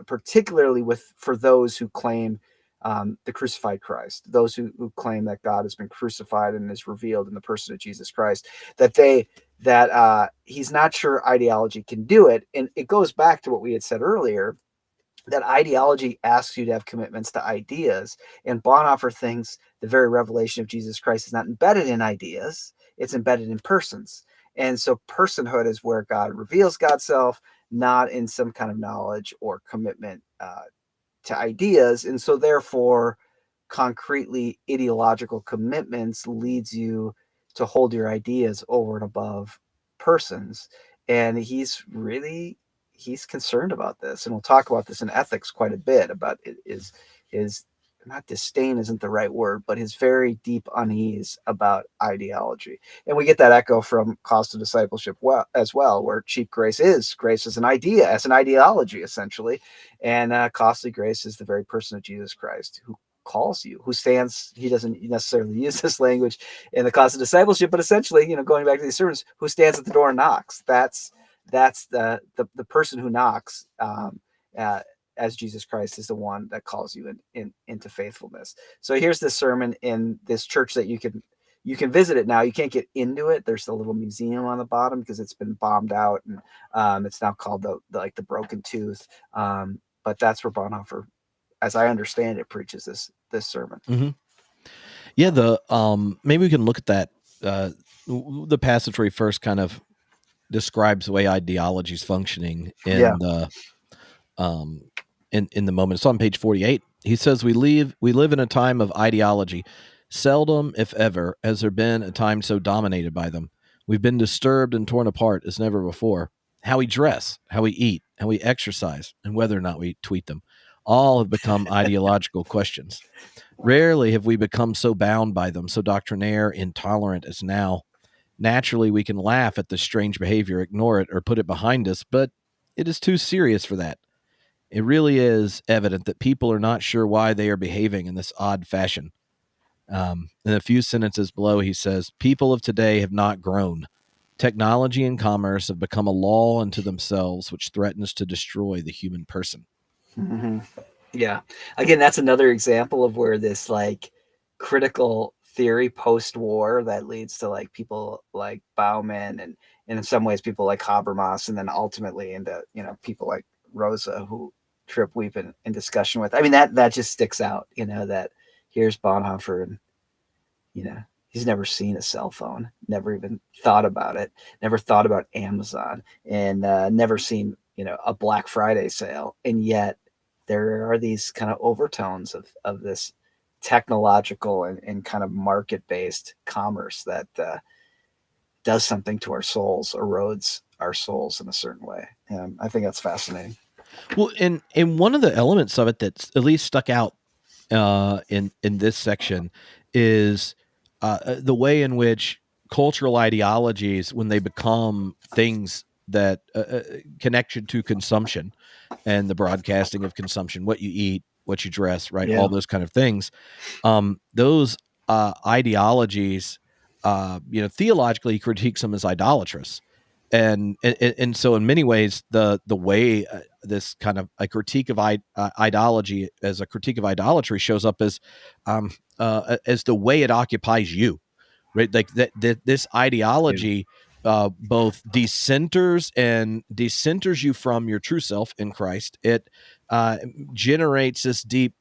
particularly for those who claim the crucified Christ, those who claim that God has been crucified and is revealed in the person of Jesus Christ, that he's not sure ideology can do it. And it goes back to what we had said earlier, that ideology asks you to have commitments to ideas. And Bonhoeffer thinks the very revelation of Jesus Christ is not embedded in ideas, it's embedded in persons. And so personhood is where God reveals God's self, not in some kind of knowledge or commitment to ideas. And so therefore, concretely ideological commitments leads you to hold your ideas over and above persons. And he's concerned about this, and we'll talk about this in ethics quite a bit, about his not disdain isn't the right word, but his very deep unease about ideology. And we get that echo from Cost of Discipleship as well, where cheap grace is an idea, as an ideology, essentially. And costly grace is the very person of Jesus Christ, who calls you, who stands. He doesn't necessarily use this language in the Cost of Discipleship, but essentially, going back to these sermons, who stands at the door and knocks. That's the person who knocks, as Jesus Christ is the one that calls you into faithfulness. So here's this sermon in this church that you can visit it now. You can't get into it. There's a little museum on the bottom because it's been bombed out, and it's now called the Broken Tooth. But that's where Bonhoeffer, as I understand it, preaches this sermon. Mm-hmm. Yeah, maybe we can look at that. The passage where he first kind of describes the way ideology is functioning in the in the moment. It's on page 48. He says, we live in a time of ideology. Seldom, if ever, has there been a time so dominated by them. We've been disturbed and torn apart as never before. How we dress, how we eat, how we exercise, and whether or not we tweet them, all have become ideological questions. Rarely have we become so bound by them, so doctrinaire, intolerant as now. Naturally, we can laugh at this strange behavior, ignore it, or put it behind us, but it is too serious for that. It really is evident that people are not sure why they are behaving in this odd fashion. In a few sentences below, he says, people of today have not grown. Technology and commerce have become a law unto themselves, which threatens to destroy the human person. Mm-hmm. Yeah. Again, that's another example of where this critical theory post-war that leads to people like Bauman, and in some ways people like Habermas, and then ultimately into people like Rosa, who Tripp we've been in discussion with. I mean, that just sticks out, that here's Bonhoeffer, and he's never seen a cell phone, never even thought about it, never thought about Amazon, and never seen a Black Friday sale, and yet there are these kind of overtones of this technological and kind of market-based commerce that does something to our souls, erodes our souls in a certain way. I think that's fascinating. Well, and one of the elements of it that's at least stuck out in this section is the way in which cultural ideologies, when they become things that connection to consumption and the broadcasting of consumption, what you eat, what you dress, right, all those kind of things, those ideologies, theologically critiques them as idolatrous. And so in many ways the way this kind of a critique of ideology as a critique of idolatry shows up as the way it occupies you, right? Like that this ideology both decenters you from your true self in Christ. It generates this deep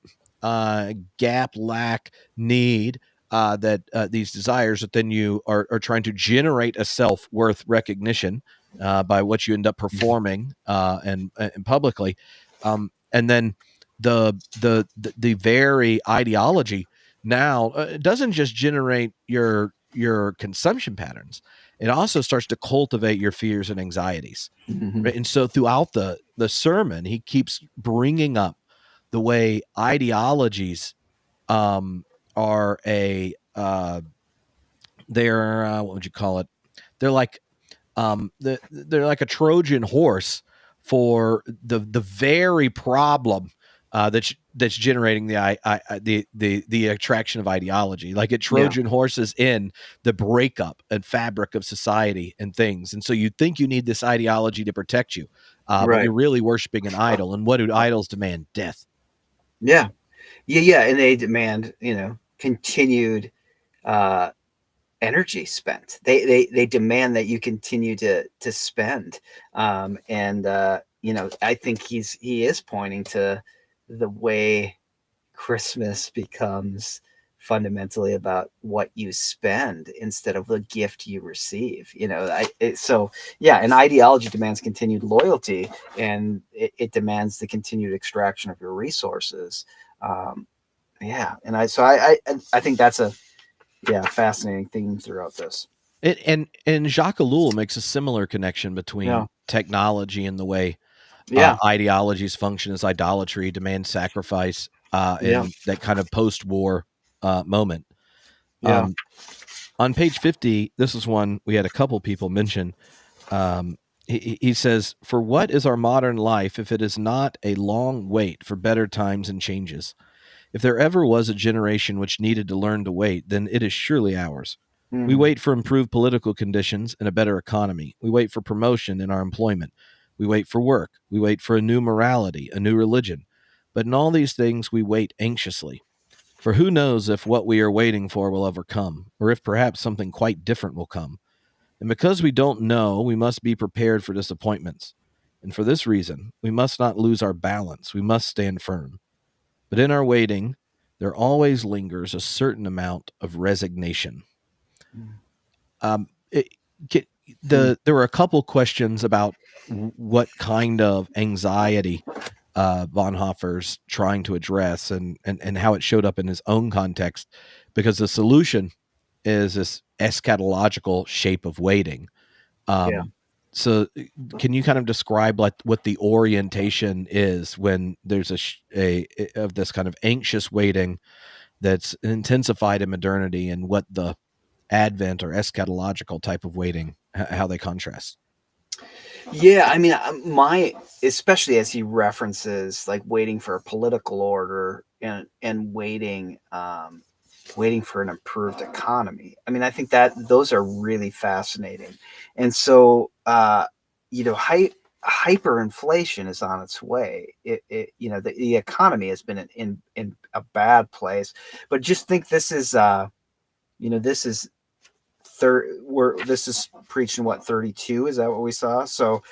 gap, lack, need, that these desires that then you are trying to generate a self-worth recognition by what you end up performing and publicly, and then the very ideology now doesn't just generate your consumption patterns; it also starts to cultivate your fears and anxieties. Mm-hmm. Right? And so throughout the sermon, he keeps bringing up the way ideologies are a they're what would you call it? They're like they're like a Trojan horse for the very problem that's generating the attraction of ideology. Like it Trojan horses in the breakup and fabric of society and things. And so you think you need this ideology to protect you, but you're really worshiping an idol. And what do idols demand? Death. Yeah, and they demand continued energy spent. They demand that you continue to spend, and I think he is pointing to the way Christmas becomes fundamentally about what you spend instead of the gift you receive. An ideology demands continued loyalty, and it demands the continued extraction of your resources. And I think that's a fascinating theme throughout this. And Jacques Ellul makes a similar connection between technology and the way ideologies function as idolatry, demand sacrifice, in that kind of post-war moment. On page 50, this is one we had a couple people mention. He says, "For what is our modern life if it is not a long wait for better times and changes? If there ever was a generation which needed to learn to wait, then it is surely ours. We wait for improved political conditions and a better economy. We wait for promotion in our employment. We wait for work. We wait for a new morality, a new religion. But in all these things, we wait anxiously. For who knows if what we are waiting for will ever come, or if perhaps something quite different will come. And because we don't know, we must be prepared for disappointments. And for this reason, we must not lose our balance. We must stand firm. But in our waiting, there always lingers a certain amount of resignation." Um, it, there were a couple questions about what kind of anxiety Bonhoeffer's trying to address and how it showed up in his own context, because the solution is this eschatological shape of waiting. So can you kind of describe like what the orientation is when there's a of this kind of anxious waiting that's intensified in modernity, and what the Advent or eschatological type of waiting, how they contrast? Yeah, I mean, especially as he references like waiting for a political order and waiting for an improved economy. I mean, I think that those are really fascinating, and so hyperinflation is on its way. The economy has been in a bad place, but just think this is this is this is preaching what, 32, is that what we saw? So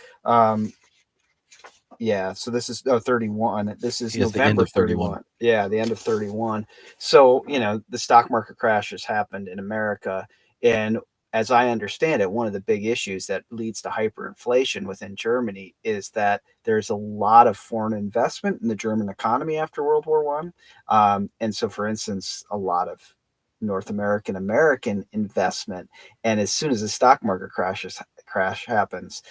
so this is 31. This is November 31. Yeah, the end of 31. So the stock market crash has happened in America, and as I understand it, one of the big issues that leads to hyperinflation within Germany is that there's a lot of foreign investment in the German economy after World War One, and so, for instance, a lot of North American investment, and as soon as the stock market crash happens,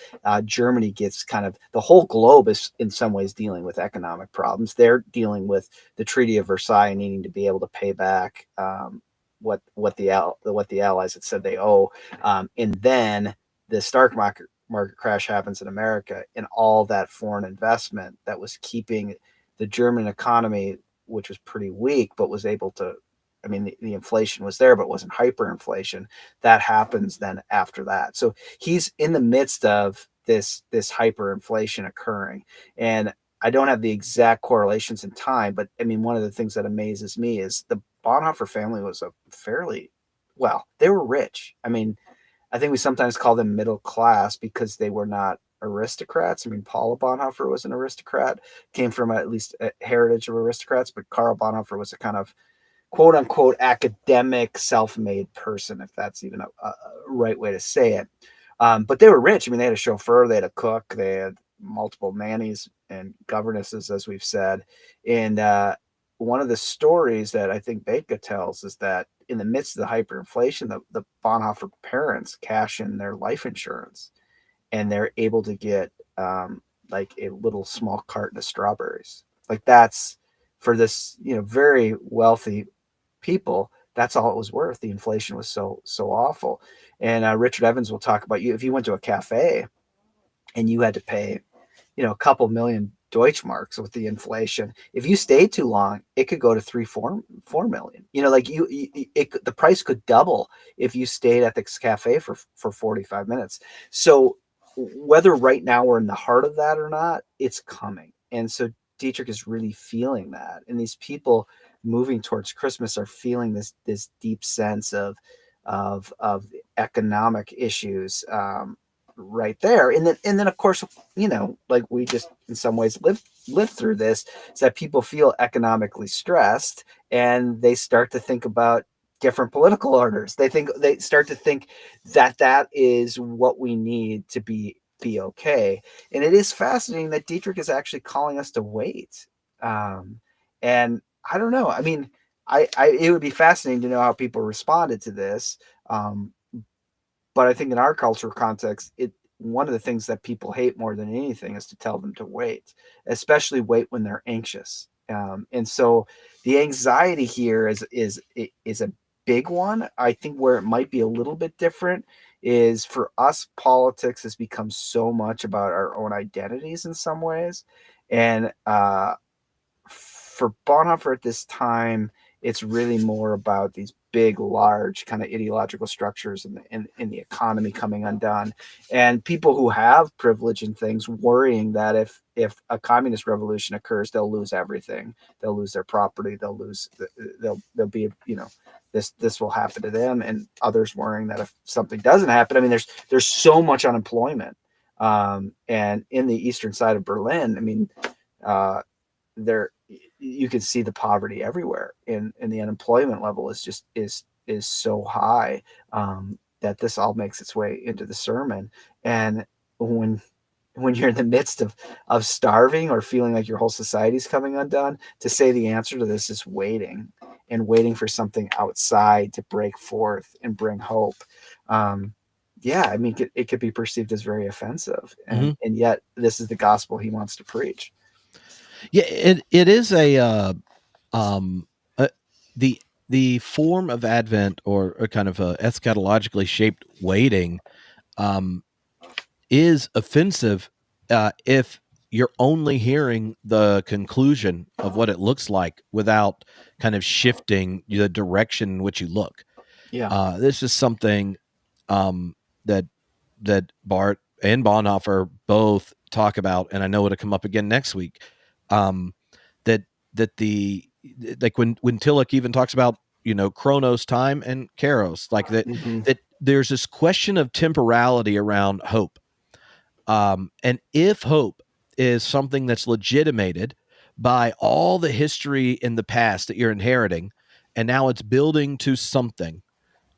Germany gets kind of, the whole globe is in some ways dealing with economic problems. They're dealing with the Treaty of Versailles needing to be able to pay back what the Allies had said they owe, and then the stock market crash happens in America, and all that foreign investment that was keeping the German economy, which was pretty weak, but was able to. I mean, the inflation was there, but it wasn't hyperinflation. That happens then after that. So he's in the midst of this hyperinflation occurring, and I don't have the exact correlations in time, but I mean, one of the things that amazes me is the Bonhoeffer family was a fairly, well, they were rich. I mean, I think we sometimes call them middle class because they were not aristocrats. I mean, Paula Bonhoeffer was an aristocrat, came from at least a heritage of aristocrats, but Karl Bonhoeffer was a kind of quote unquote academic self-made person, if that's even a right way to say it. But they were rich. I mean, they had a chauffeur, they had a cook, they had multiple nannies and governesses, as we've said. And one of the stories that I think Bethke tells is that in the midst of the hyperinflation, the Bonhoeffer parents cash in their life insurance, and they're able to get like a little small carton of strawberries. Like, that's for this, very wealthy people, that's all it was worth. The inflation was so awful. And Richard Evans will talk about, you if you went to a cafe and you had to pay, a couple million Deutschmarks with the inflation. If you stayed too long, it could go to 4 million. Like the price could double if you stayed at this cafe for 45 minutes. So whether right now we're in the heart of that or not, it's coming. And so Dietrich is really feeling that. And these people moving towards Christmas are feeling this deep sense of economic issues, right there. And then of course, like we just in some ways live through this, is that people feel economically stressed, and they start to think about different political orders. They start to think that is what we need to be okay. And it is fascinating that Dietrich is actually calling us to wait. And I don't know. I mean, it would be fascinating to know how people responded to this. But I think in our cultural context, one of the things that people hate more than anything is to tell them to wait, especially wait when they're anxious. And so the anxiety here is a big one. I think where it might be a little bit different is, for us, politics has become so much about our own identities in some ways. And for Bonhoeffer at this time, it's really more about these big, large kind of ideological structures in the economy coming undone, and people who have privilege and things worrying that if a communist revolution occurs, they'll lose everything. They'll lose their property. They'll be, this will happen to them, and others worrying that if something doesn't happen, I mean, there's so much unemployment, and in the eastern side of Berlin, I mean, there you can see the poverty everywhere, and the unemployment level is so high, that this all makes its way into the sermon. And when you're in the midst of starving or feeling like your whole society's coming undone, to say the answer to this is waiting, and waiting for something outside to break forth and bring hope. Yeah, I mean, it could be perceived as very offensive, and yet this is the gospel he wants to preach. Yeah, it is um uh, the form of Advent, or kind of a eschatologically shaped waiting, um is offensive if you're only hearing the conclusion of what it looks like without kind of shifting the direction in which you look. Yeah. This is something um, that Barth and Bonhoeffer both talk about, and I know it'll come up again next week. Um, that the like when Tillich even talks about, chronos, time, and kairos, like that Mm-hmm. that there's this question of temporality around hope. And if hope is something that's legitimated by all the history in the past that you're inheriting, and now it's building to something,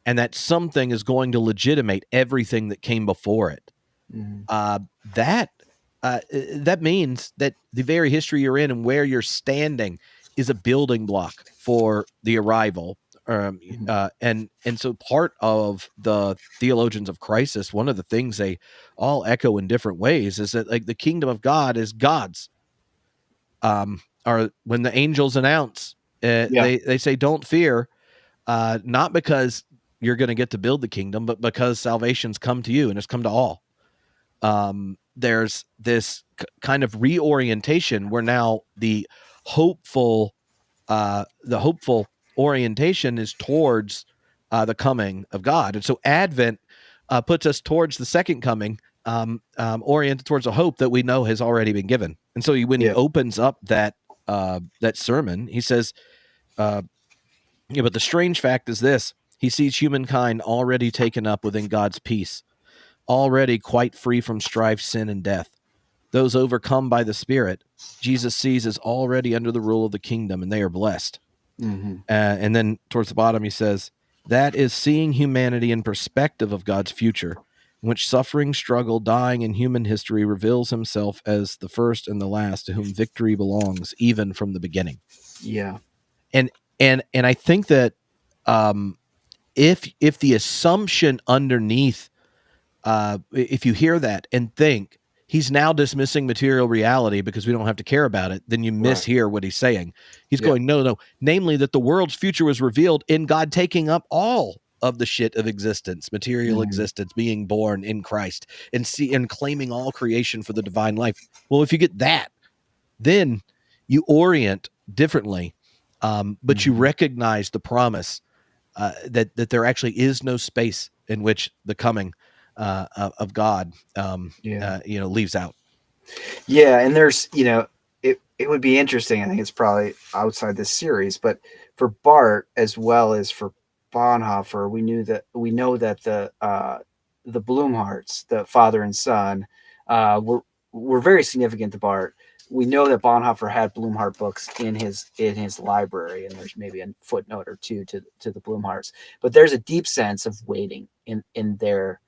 and that something is going to legitimate everything that came before it. Mm-hmm. That means that the very history you're in and where you're standing is a building block for the arrival. And so part of the theologians of crisis, one of the things they all echo in different ways is that, like, the kingdom of God is God's. Or when the angels announce, they say, "Don't fear," not because you're going to get to build the kingdom, but because salvation's come to you and it's come to all. There's this kind of reorientation where now hopeful the hopeful orientation is towards the coming of God. And so Advent puts us towards the second coming, oriented towards a hope that we know has already been given. And so when he opens up that sermon, he says, but the strange fact is this: he sees humankind already taken up within God's peace, already quite free from strife, sin, and death. Those overcome by the Spirit, Jesus sees as already under the rule of the kingdom, and they are blessed. Mm-hmm. And then towards the bottom, he says, that is seeing humanity in perspective of God's future, in which suffering, struggle, dying in human history reveals himself as the first and the last, to whom victory belongs, even from the beginning. Yeah. And I think that if the assumption underneath, if you hear that and think he's now dismissing material reality because we don't have to care about it, then you mishear what he's saying. He's going, no, namely that the world's future was revealed in God taking up all of the shit of existence, material existence, being born in Christ, and claiming all creation for the divine life. Well, if you get that, then you orient differently, but you recognize the promise that there actually is no space in which the coming of God, leaves out. Yeah, and there's, it would be interesting. I think it's probably outside this series, but for Barth as well as for Bonhoeffer, we know that the Blumhardts, the father and son, were very significant to Barth. We know that Bonhoeffer had Blumhardt books in his library, and there's maybe a footnote or two to the Blumhardts. But there's a deep sense of waiting in their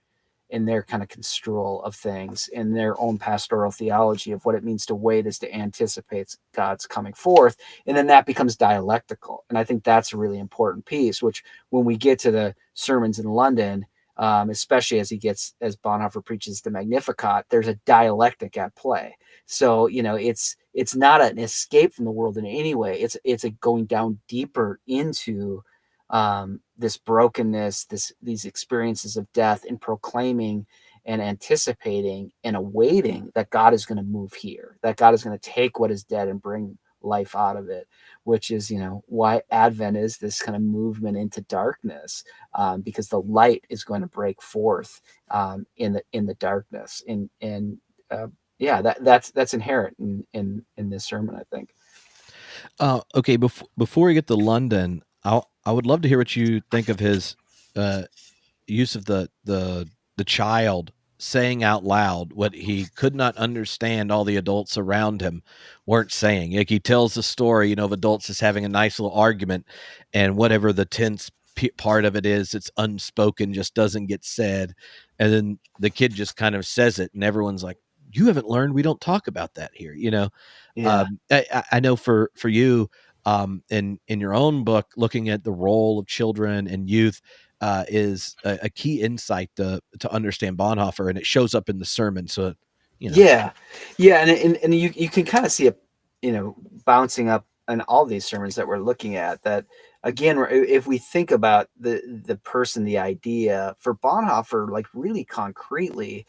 kind of construal of things, in their own pastoral theology of what it means to wait is to anticipate God's coming forth. And then that becomes dialectical. And I think that's a really important piece, which when we get to the sermons in London, especially as Bonhoeffer preaches the Magnificat, there's a dialectic at play. So, it's not an escape from the world in any way. It's a going down deeper into this brokenness, these experiences of death, and proclaiming and anticipating and awaiting that God is going to move here, that God is going to take what is dead and bring life out of it, which is, why Advent is this kind of movement into darkness, because the light is going to break forth in the darkness. That's inherent in this sermon, I think. Okay, before we get to London, I would love to hear what you think of his use of the child saying out loud what he could not understand all the adults around him weren't saying. Like, he tells the story, of adults just having a nice little argument, and whatever the tense part of it is, it's unspoken, just doesn't get said, and then the kid just kind of says it, and everyone's like, you haven't learned, we don't talk about that here. I know for you, in your own book, looking at the role of children and youth is a key insight to understand Bonhoeffer, and it shows up in the sermon. So, Yeah, and you can kind of see it, bouncing up in all these sermons that we're looking at. That again, if we think about the person, the idea for Bonhoeffer, like really concretely,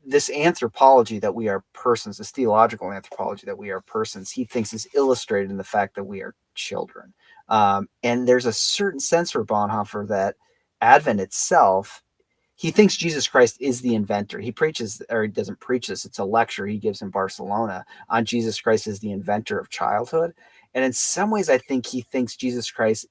this anthropology that we are persons, this theological anthropology that we are persons, he thinks is illustrated in the fact that we are children. And there's a certain sense for Bonhoeffer that Advent itself, he thinks Jesus Christ is the inventor. He preaches, or he doesn't preach this, it's a lecture he gives in Barcelona on Jesus Christ as the inventor of childhood. And in some ways, I think he thinks Jesus Christ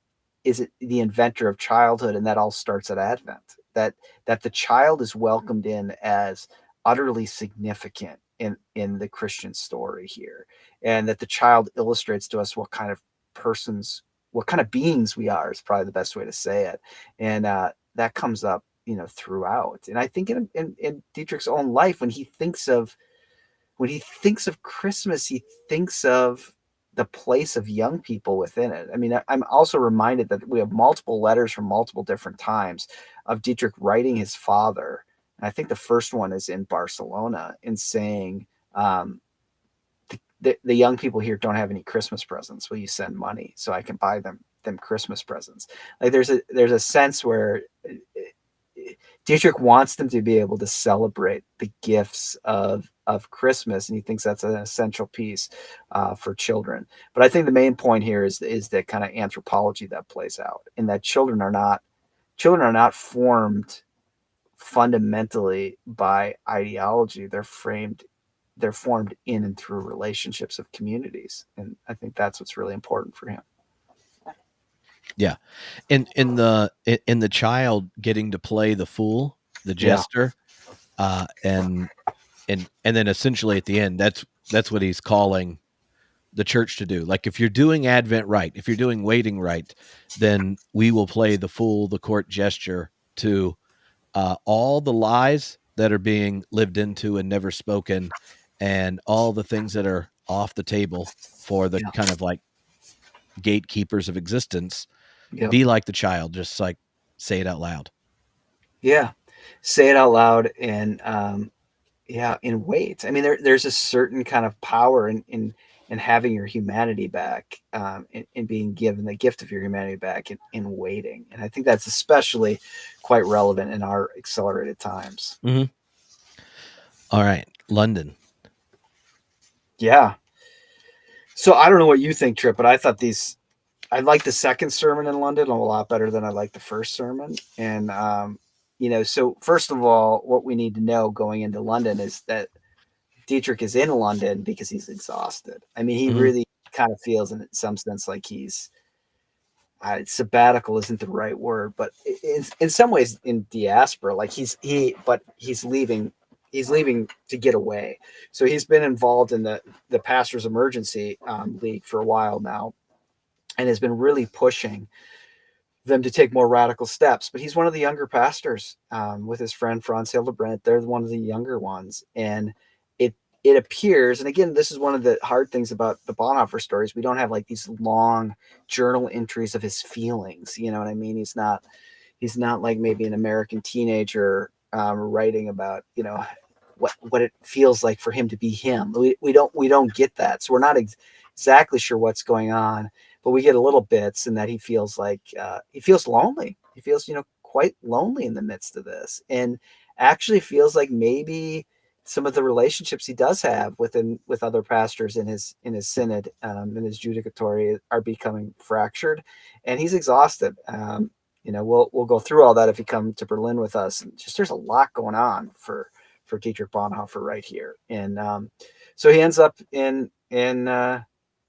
is the inventor of childhood, and that all starts at Advent. That the child is welcomed in as utterly significant in the Christian story here, and that the child illustrates to us what kind of persons what kind of beings we are is probably the best way to say it. And that comes up, throughout. And I think in Dietrich's own life, when he thinks of Christmas, he thinks of the place of young people within it. I mean, I'm also reminded that we have multiple letters from multiple different times of Dietrich writing his father. And I think the first one is in Barcelona, in saying, the young people here don't have any Christmas presents. Will you send money so I can buy them Christmas presents? Like there's a sense where Dietrich wants them to be able to celebrate the gifts of Christmas, and he thinks that's an essential piece for children. But I think the main point here is the kind of anthropology that plays out, in that children are not formed fundamentally by ideology. They're formed in and through relationships of communities, and I think that's what's really important for him. Yeah. In the child getting to play the fool, the jester, and then essentially at the end, that's what he's calling the church to do. Like, if you're doing Advent right, if you're doing waiting right, then we will play the fool, the court gesture to all the lies that are being lived into and never spoken, and all the things that are off the table for the kind of like gatekeepers of existence. Yep. Be like the child, just like say it out loud. Yeah, say it out loud, and in wait. I mean, there's a certain kind of power in having your humanity back, in being given the gift of your humanity back in waiting. And I think that's especially quite relevant in our accelerated times. Mm-hmm. All right, London. Yeah. So I don't know what you think, Trip, but I like the second sermon in London a lot better than I like the first sermon. And, so first of all, what we need to know going into London is that Dietrich is in London because he's exhausted. I mean, he Mm-hmm. really kind of feels in some sense like he's sabbatical isn't the right word, but in some ways in diaspora, like he's leaving. He's leaving to get away. So he's been involved in the Pastors Emergency League for a while now, and has been really pushing them to take more radical steps. But he's one of the younger pastors, with his friend Franz Hildebrandt. They're one of the younger ones, and it appears, and again, this is one of the hard things about the Bonhoeffer stories. We don't have like these long journal entries of his feelings. You know what I mean? He's not like maybe an American teenager writing about what it feels like for him to be him. We don't get that, so we're not exactly sure what's going on, but we get a little bits, in that he feels like he feels lonely. He feels quite lonely in the midst of this, and actually feels like maybe some of the relationships he does have with other pastors in his synod, in his judicatory, are becoming fractured, and he's exhausted. We'll go through all that if you come to Berlin with us. And just there's a lot going on for Dietrich Bonhoeffer right here, and so he ends up in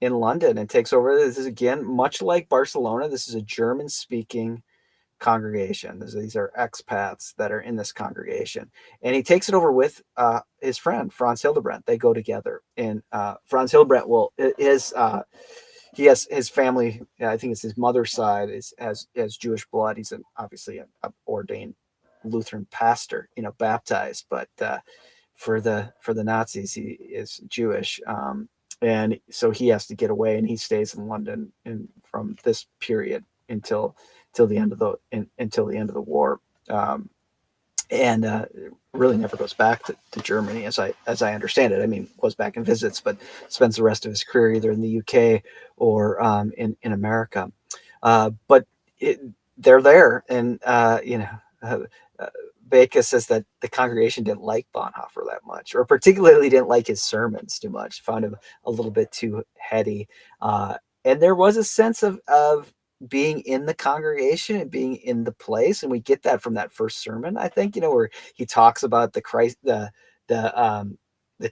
London and takes over. This is, again, much like Barcelona. This is a German speaking congregation. These are expats that are in this congregation, and he takes it over with his friend Franz Hildebrandt. They go together, and Franz Hildebrandt he has his family. I think it's his mother's side has Jewish blood. He's obviously an ordained Lutheran pastor, baptized, but for the Nazis, he is Jewish. And so he has to get away, and he stays in London from this period until the end of the war, and really never goes back to Germany, as I understand it. I mean, goes back and visits, but spends the rest of his career either in the UK or in America. But they're there, and Baker says that the congregation didn't like Bonhoeffer that much, or particularly didn't like his sermons too much, found him a little bit too heady. And there was a sense of being in the congregation and being in the place. And we get that from that first sermon, I think, where he talks about the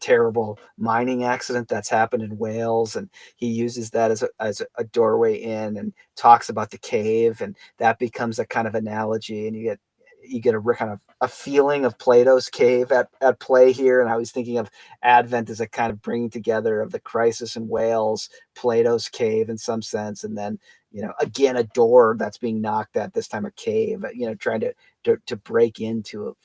terrible mining accident that's happened in Wales. And he uses that as a doorway in, and talks about the cave, and that becomes a kind of analogy. And you get, you get a kind of a feeling of Plato's cave at play here. And I was thinking of Advent as a kind of bringing together of the crisis in Wales, Plato's cave in some sense, and then, again, a door that's being knocked at, this time a cave, trying to break into it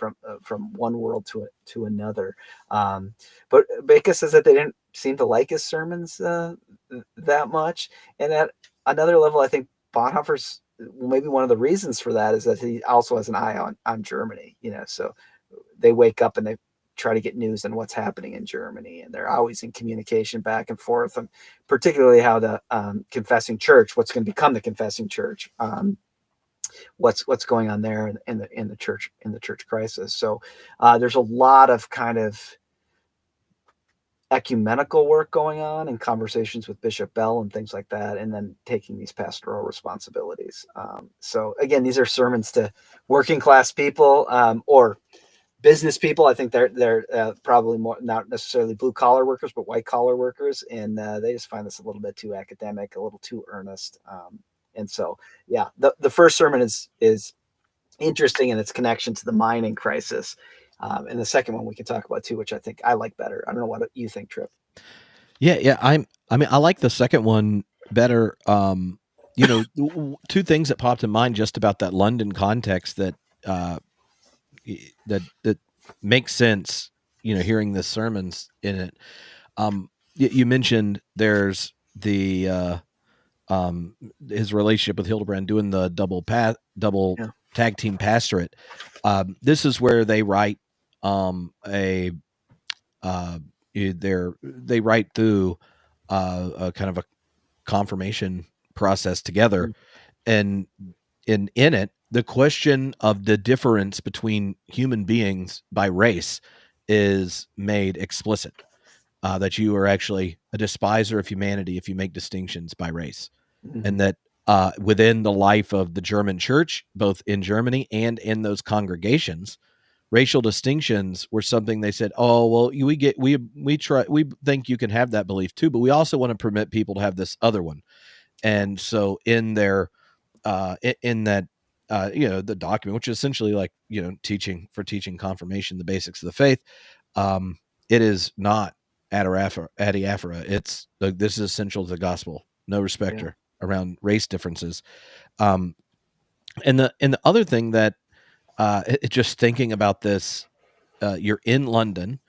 from one world to another. But Baker says that they didn't seem to like his sermons that much. And at another level, I think Bonhoeffer's, maybe one of the reasons for that is that he also has an eye on Germany, so they wake up and they try to get news on what's happening in Germany, and they're always in communication back and forth, and particularly how the confessing church, what's going to become the confessing church, what's going on there in the church crisis. So there's a lot of kind of ecumenical work going on and conversations with Bishop Bell and things like that, and then taking these pastoral responsibilities. So again, these are sermons to working class people or business people. I think they're probably more, not necessarily blue collar workers, but white collar workers, and they just find this a little bit too academic, a little too earnest. And so, yeah, the first sermon is interesting in its connection to the mining crisis. And the second one we can talk about too, which I think I like better. I don't know what you think, Trip. Yeah. I mean, I like the second one better. Two things that popped in mind just about that London context that that makes sense. Hearing the sermons in it. You mentioned there's the his relationship with Hildebrand doing the double Yeah. tag team pastorate. This is where they write they write through a kind of a confirmation process together, and in it, the question of the difference between human beings by race is made explicit. That you are actually a despiser of humanity if you make distinctions by race. And that within the life of the German church, both in Germany and in those congregations, racial distinctions were something they said, oh, well, we think you can have that belief too, but we also want to permit people to have this other one. And so in their in that the document, which is essentially like teaching confirmation, the basics of the faith, it is not adiaphora. It's this is essential to the gospel. No respecter around race differences. And the other thing that just thinking about this, you're in London.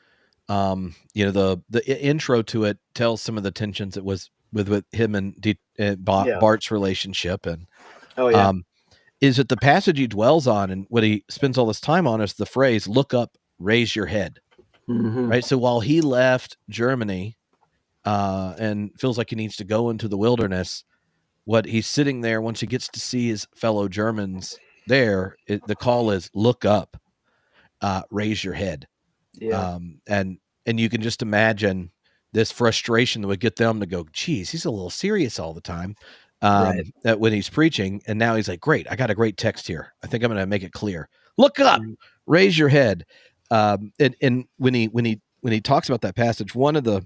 The intro to it tells some of the tensions it was with him and Bart's relationship, and is that the passage he dwells on and what he spends all this time on is the phrase "look up, raise your head." Right. So while he left Germany and feels like he needs to go into the wilderness, what he's sitting there, once he gets to see his fellow Germans there, the call is look up, raise your head. And you can just imagine this frustration that would get them to go, geez, he's a little serious all the time that when he's preaching. And now he's like, great, I got a great text here. I think I'm going to make it clear. Look up, raise your head. And when he talks about that passage, one of the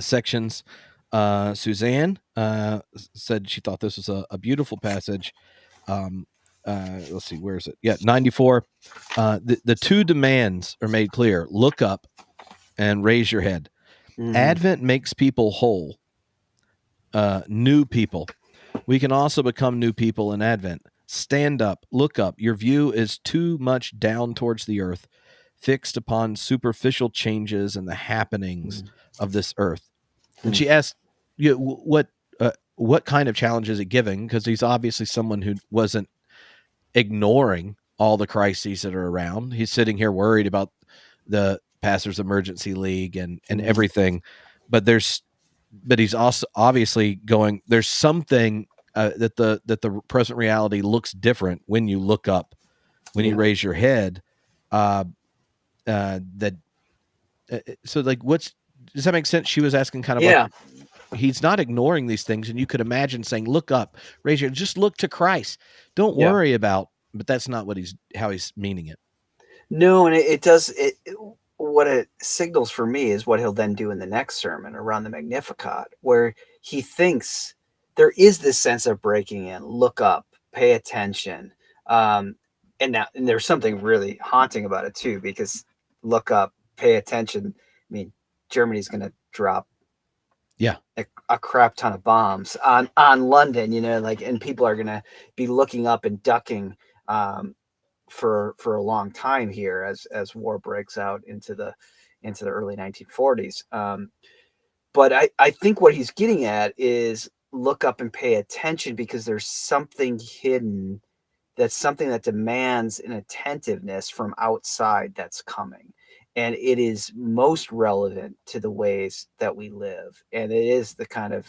sections, Suzanne said she thought this was a beautiful passage. Let's see, where is it? Yeah, 94. The two demands are made clear: look up and raise your head. Advent makes people whole, new people. We can also become new people in Advent. Stand up, look up. Your view is too much down towards the earth, fixed upon superficial changes and the happenings of this earth. And she asked, what kind of challenge is he giving? Because he's obviously someone who wasn't ignoring all the crises that are around. He's sitting here worried about the Pastors Emergency League and everything, but he's also obviously going, there's something that the present reality looks different when you look up, when you raise your head. So like, does that make sense? She was asking kind of like, he's not ignoring these things, and you could imagine saying, look up, raise your, just look to Christ. Don't worry about, but that's not how he's meaning it. No, and it does what it signals for me is what he'll then do in the next sermon around the Magnificat, where he thinks there is this sense of breaking in, look up, pay attention. and there's something really haunting about it too, because look up, pay attention. I mean, Germany's going to drop Yeah. a crap ton of bombs on London, like, and people are going to be looking up and ducking um, for a long time here as war breaks out into the early 1940s. But I think what he's getting at is look up and pay attention, because there's something hidden, that's something that demands an attentiveness from outside that's coming. And it is most relevant to the ways that we live. And it is the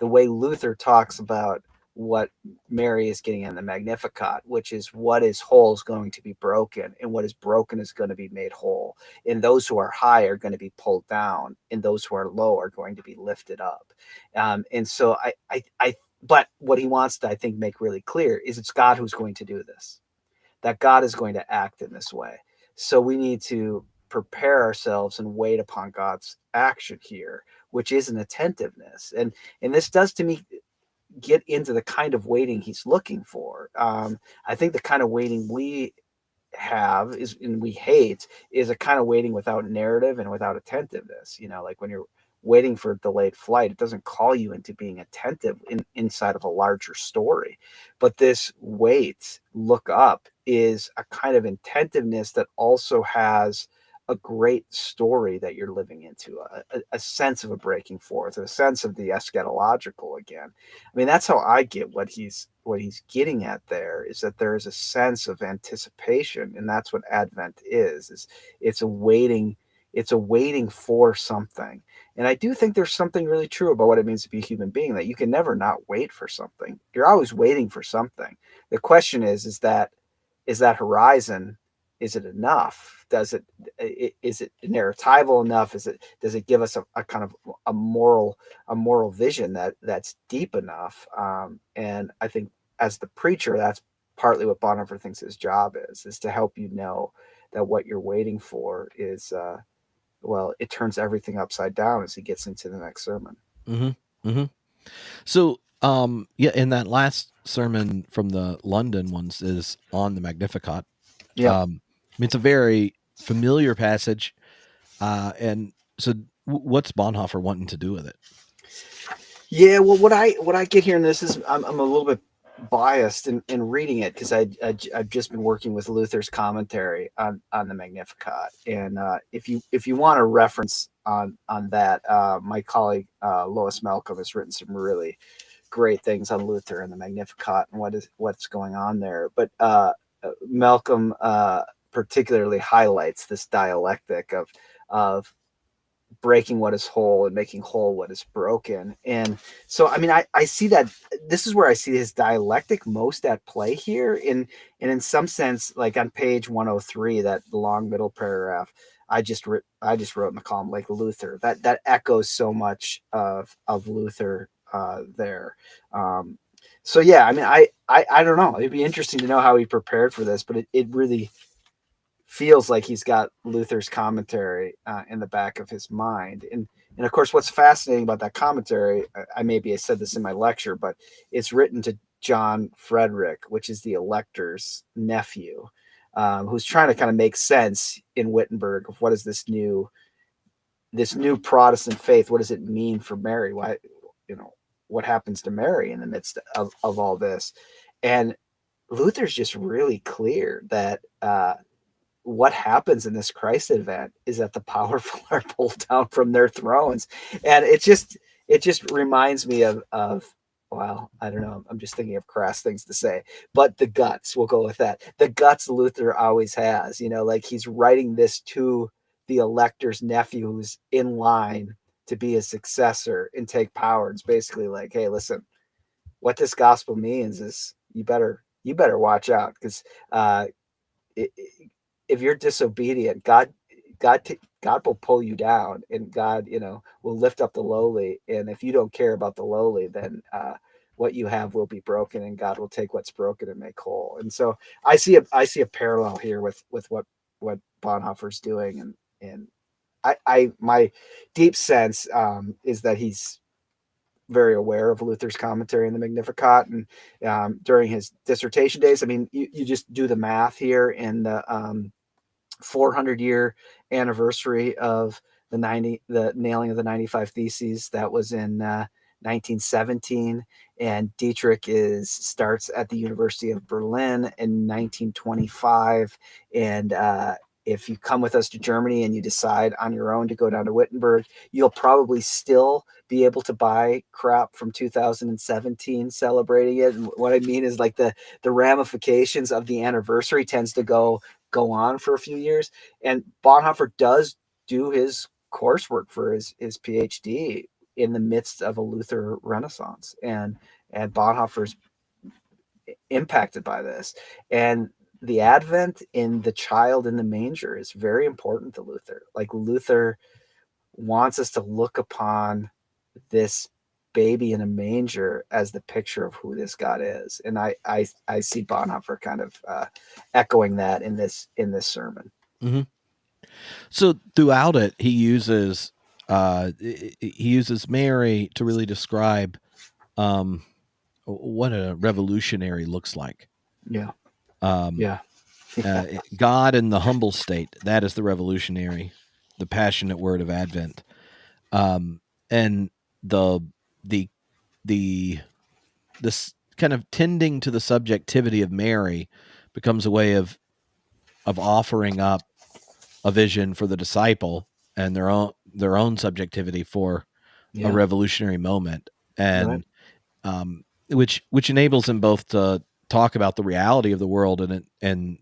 way Luther talks about what Mary is getting in the Magnificat, which is what is whole is going to be broken, and what is broken is going to be made whole. And those who are high are going to be pulled down, and those who are low are going to be lifted up. And so but what he wants to, I think, make really clear is it's God who's going to do this, that God is going to act in this way. So we need to prepare ourselves and wait upon God's action here, which is an attentiveness. And this does, to me, get into the kind of waiting he's looking for. I think the kind of waiting we have is, and we hate, is a kind of waiting without narrative and without attentiveness. Like when you're waiting for a delayed flight, it doesn't call you into being attentive inside of a larger story. But this wait, look up, is a kind of attentiveness that also has a great story that you're living into, a sense of a breaking forth, a sense of the eschatological again. I mean, that's how I get what he's getting at there, is that there is a sense of anticipation, and that's what Advent is it's a waiting, for something. And I do think there's something really true about what it means to be a human being, that you can never not wait for something. You're always waiting for something. The question is that horizon, is it enough? Is it narratival enough? Does it give us a kind of a moral vision that's deep enough? And I think as the preacher, that's partly what Bonhoeffer thinks his job is to help you know that what you're waiting for is, well, it turns everything upside down as he gets into the next sermon. Mm-hmm. Mm-hmm. So, yeah, in that last sermon from the London ones is on the Magnificat. Yep. I mean, it's a very familiar passage. And so, what's Bonhoeffer wanting to do with it? Yeah, well, what I get here in this is I'm a little bit biased in reading it, because I've just been working with Luther's commentary on the Magnificat, and if you want a reference on that, my colleague Lois Malcolm has written some really great things on Luther and the Magnificat and what's going on there. But Malcolm particularly highlights this dialectic of breaking what is whole and making whole what is broken. And so, I mean, I see that this is where I see his dialectic most at play here. And in some sense, like on page 103, that long middle paragraph, I just wrote in the column, like Luther, that echoes so much of Luther there. So yeah, I mean, I don't know. It'd be interesting to know how he prepared for this, but it really feels like he's got Luther's commentary in the back of his mind. And of course, what's fascinating about that commentary, I said this in my lecture, but it's written to John Frederick, which is the elector's nephew, who's trying to kind of make sense in Wittenberg of what is this new Protestant faith? What does it mean for Mary? Why, what happens to Mary in the midst of all this? And Luther's just really clear that what happens in this Christ event is that the powerful are pulled down from their thrones. And it just reminds me of well, I don't know. I'm just thinking of crass things to say, but the guts, we'll go with that. The guts Luther always has, like he's writing this to the elector's nephew who's in line to be his successor and take power. It's basically like, hey, listen, what this gospel means is you better watch out, because it, if you're disobedient, God will pull you down, and God, will lift up the lowly. And if you don't care about the lowly, then what you have will be broken, and God will take what's broken and make whole. And so I see a parallel here with what Bonhoeffer's doing, and I my deep sense is that he's very aware of Luther's commentary in the Magnificat, and during his dissertation days, I mean, you just do the math here in the 400-year anniversary of the nailing of the 95 Theses. That was in 1917, and Dietrich starts at the University of Berlin in 1925, and if you come with us to Germany and you decide on your own to go down to Wittenberg, you'll probably still be able to buy crap from 2017 celebrating it. And what I mean is, like, the ramifications of the anniversary tends to go on for a few years. And Bonhoeffer does do his coursework for his PhD in the midst of a Luther Renaissance, and Bonhoeffer's impacted by this. And the Advent in the child in the manger is very important to Luther. Like, Luther wants us to look upon this baby in a manger as the picture of who this God is. And I see Bonhoeffer kind of echoing that in this sermon. Mm-hmm. So throughout it, he uses Mary to really describe what a revolutionary looks like. Yeah. Yeah. God in the humble state, that is the revolutionary, the passionate word of Advent. And this kind of tending to the subjectivity of Mary becomes a way of offering up a vision for the disciple and their own subjectivity for a revolutionary moment, and which enables them both to talk about the reality of the world and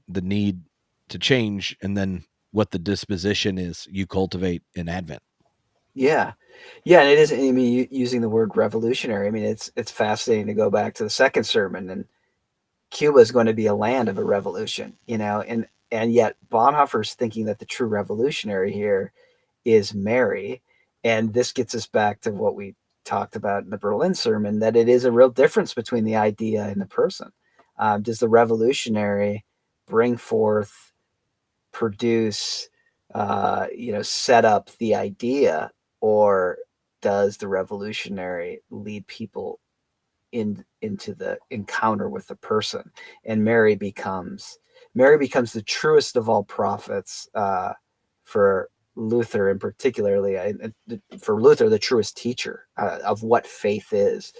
the need to change, and then what the disposition is you cultivate in Advent. Yeah. And it is. I mean, using the word revolutionary, I mean, it's fascinating to go back to the second sermon, and Cuba is going to be a land of a revolution, and yet Bonhoeffer's thinking that the true revolutionary here is Mary. And this gets us back to what we talked about in the Berlin sermon, that it is a real difference between the idea and the person. Does the revolutionary bring forth, produce, set up the idea, or does the revolutionary lead people into the encounter with the person? And Mary becomes the truest of all prophets, for Luther, and particularly for Luther, the truest teacher of what faith is,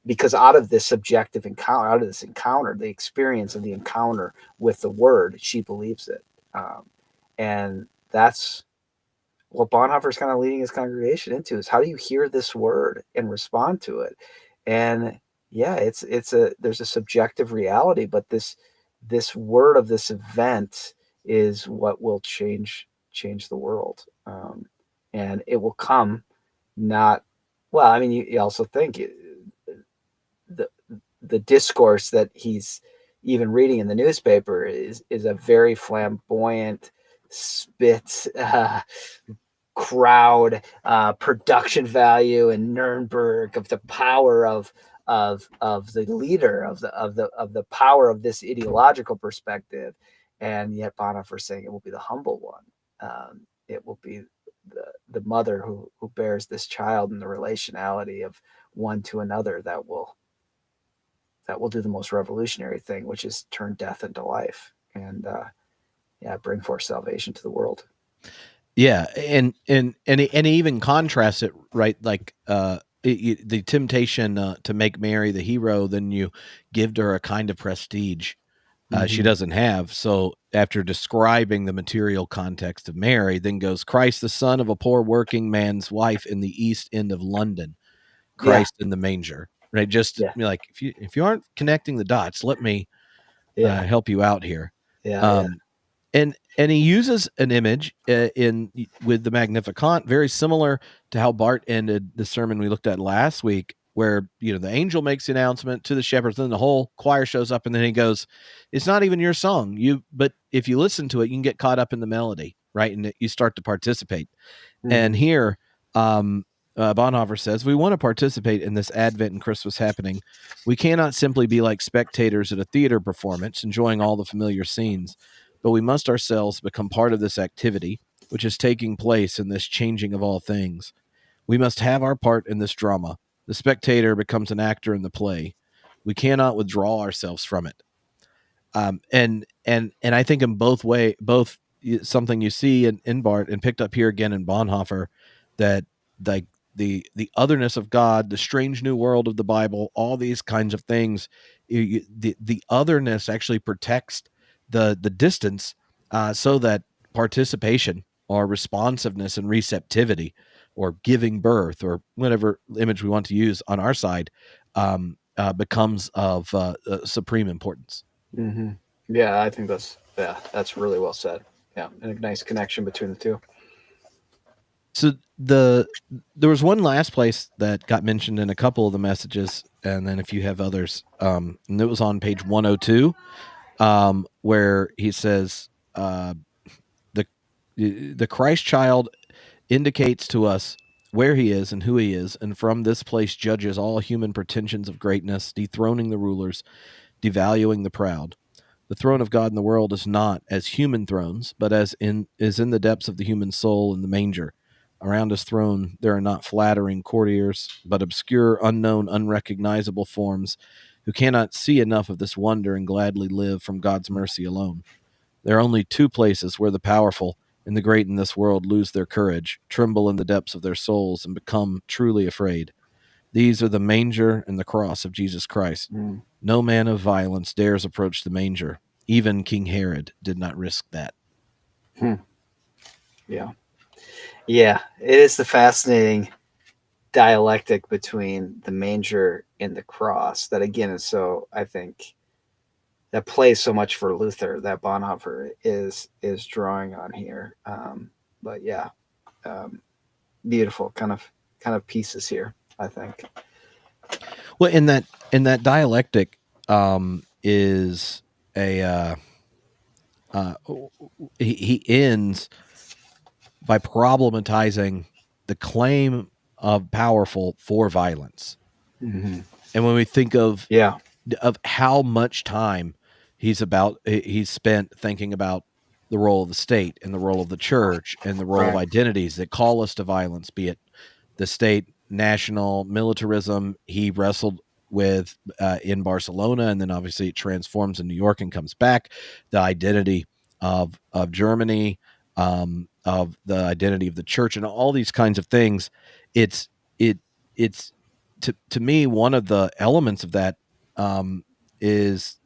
because out of this subjective encounter, the experience of the encounter with the Word, she believes it, and that's what Bonhoeffer's kind of leading his congregation into, is how do you hear this word and respond to it? And there's a subjective reality, but this word of this event is what will change the world, and it will come not well. I mean, you also think the discourse that he's even reading in the newspaper is a very flamboyant, spit, crowd, production value, and Nuremberg, of the power of the leader, of the power of this ideological perspective. And yet Bonhoeffer saying it will be the humble one. It will be the mother who bears this child, in the relationality of one to another, that will do the most revolutionary thing, which is turn death into life, and bring forth salvation to the world. Yeah, and he even contrasts it, right? Like the temptation to make Mary the hero, then you give to her a kind of prestige she doesn't have. So after describing the material context of Mary, then goes, Christ, the son of a poor working man's wife in the East End of London, Christ in the manger, right? Just like, if you aren't connecting the dots, let me help you out here. And he uses an image with the Magnificat, very similar to how Barth ended the sermon we looked at last week, where the angel makes the announcement to the shepherds, then the whole choir shows up, and then he goes, "It's not even your song, but if you listen to it, you can get caught up in the melody, right? And you start to participate." And here, Bonhoeffer says, we want to participate in this Advent and Christmas happening. We cannot simply be like spectators at a theater performance, enjoying all the familiar scenes, but we must ourselves become part of this activity, which is taking place in this changing of all things. We must have our part in this drama. The spectator becomes an actor in the play. We cannot withdraw ourselves from it. And I think in both something you see in Barth and picked up here again in Bonhoeffer, that like the otherness of God, the strange new world of the Bible, all these kinds of things, the otherness actually protects the distance, so that participation or responsiveness and receptivity or giving birth or whatever image we want to use on our side, becomes of supreme importance. Mm-hmm. Yeah, I think that's really well said. Yeah, and a nice connection between the two. So there was one last place that got mentioned in a couple of the messages, and then if you have others, and it was on page 102, where he says, the the Christ child indicates to us where he is and who he is, and from this place judges all human pretensions of greatness, dethroning the rulers, devaluing the proud. The throne of God in the world is not as human thrones, but is in the depths of the human soul in the manger. Around his throne there are not flattering courtiers, but obscure, unknown, unrecognizable forms who cannot see enough of this wonder and gladly live from God's mercy alone. There are only two places where the powerful and the great in this world lose their courage, tremble in the depths of their souls, and become truly afraid. These are the manger and the cross of Jesus Christ. Mm. No man of violence dares approach the manger. Even King Herod did not risk that. Hmm. Yeah, yeah, it is the fascinating dialectic between the manger and the cross that again is so, I think, that plays so much for Luther that Bonhoeffer is drawing on here. But yeah, um, beautiful kind of pieces here, I think. Well, in that dialectic, is a uh, he ends by problematizing the claim of powerful for violence. Mm-hmm. And when we think Yeah, of how much time he's spent thinking about the role of the state and the role of the church and the role of right. identities that call us to violence, be it the state, national militarism. He wrestled with in Barcelona, and then obviously it transforms in New York and comes back. The identity of Germany, of the identity of the church, and all these kinds of things. It's it it's to me one of the elements of that, is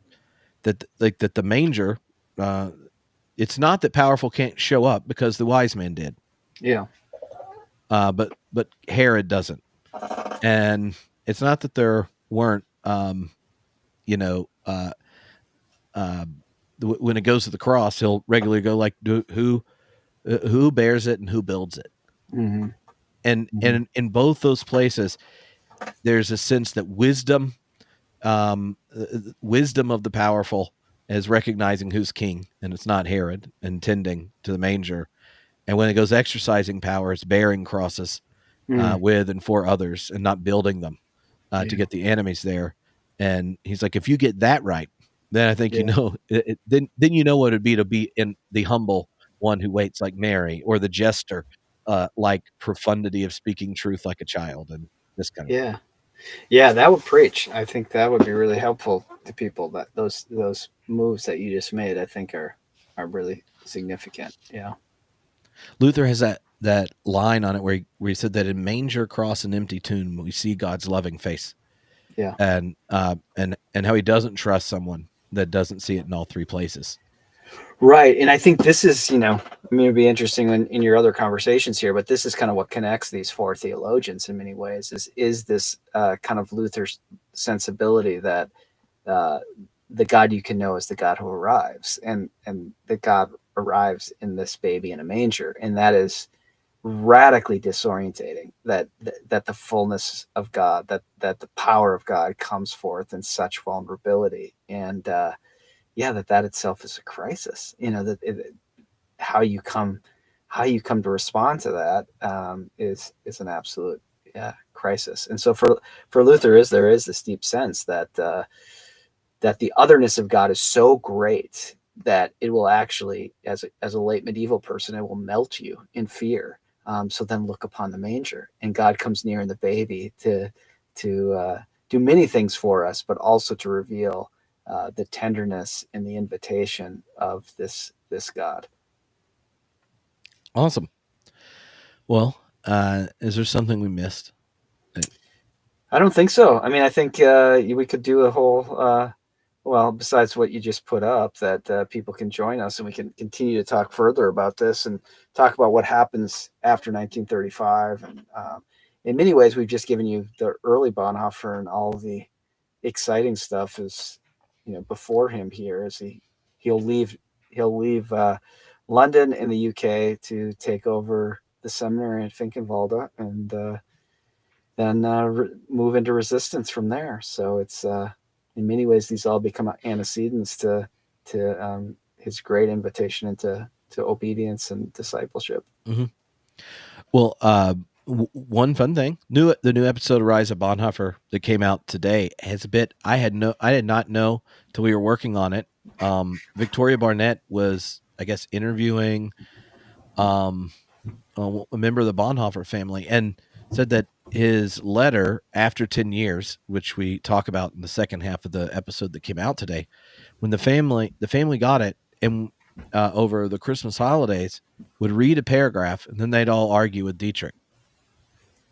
that the manger. Uh, it's not that powerful can't show up because the wise man did, Yeah. but Herod doesn't, and it's not that there weren't, you know, uh, when it goes to the cross, he'll regularly go like, who bears it and who builds it, Mm-hmm. Mm-hmm. and in both those places, there's a sense that wisdom of the powerful is recognizing who's king, and it's not Herod, and tending to the manger. And when it goes exercising power, it's bearing crosses, Mm. with and for others, and not building them, to Yeah. get the enemies there. And he's like, if you get that right, then I think Yeah. then you know what it'd be to be in the humble one who waits like Mary, or the jester, like profundity of speaking truth like a child, and this kind of thing. Yeah. Yeah, that would preach. I think that would be really helpful to people. That those moves that you just made, I think, are really significant. Yeah. Luther has that line on it where he said that in manger, cross, and empty tomb we see God's loving face, Yeah. and how he doesn't trust someone that doesn't see it in all three places. Right. And I think this is, I mean, it'd be interesting in your other conversations here, but this is kind of what connects these four theologians in many ways is this kind of Luther's sensibility that uh, the God you can know is the God who arrives, and that God arrives in this baby in a manger, and that is radically disorientating. That the fullness of God, that the power of God comes forth in such vulnerability, and yeah, that itself is a crisis. How you come how you come to respond to that is an absolute, yeah, crisis. And so for Luther, there is this deep sense that the otherness of God is so great that it will actually, as a late medieval person, it will melt you in fear. So then look upon the manger, and God comes near in the baby do many things for us, but also to reveal the tenderness and the invitation of this God. Awesome. Well, is there something we missed? I don't think so. I mean, I think we could do a whole, well, besides what you just put up, that people can join us and we can continue to talk further about this and talk about what happens after 1935. And in many ways, we've just given you the early Bonhoeffer, and all the exciting stuff is, before him here, as he'll leave London and the UK to take over the seminary at Finkenwalde, and then move into resistance from there. So it's in many ways these all become antecedents to his great invitation into obedience and discipleship. Mm-hmm. Well, one fun thing: the new episode of Rise of Bonhoeffer that came out today has a bit I did not know till we were working on it. Victoria Barnett was, I guess, interviewing a member of the Bonhoeffer family, and said that his letter after 10 years, which we talk about in the second half of the episode that came out today, when the family got it, and over the Christmas holidays, would read a paragraph, and then they'd all argue with Dietrich,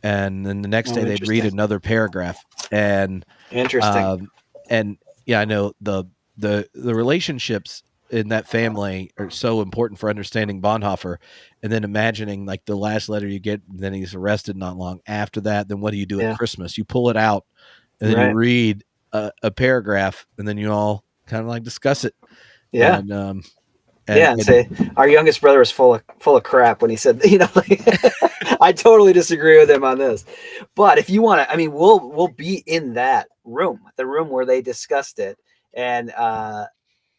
and then the next day they'd read another paragraph, and Interesting. And yeah, I know the relationships in that family are so important for understanding Bonhoeffer. And then imagining like the last letter you get, and then he's arrested not long after that. Then what do you do at Christmas? You pull it out, and then you read a paragraph, and then you all kind of like discuss it. Yeah. And say our youngest brother was full of crap when he said, I totally disagree with him on this. But if you want to, I mean, we'll be in that room, the room where they discussed it, and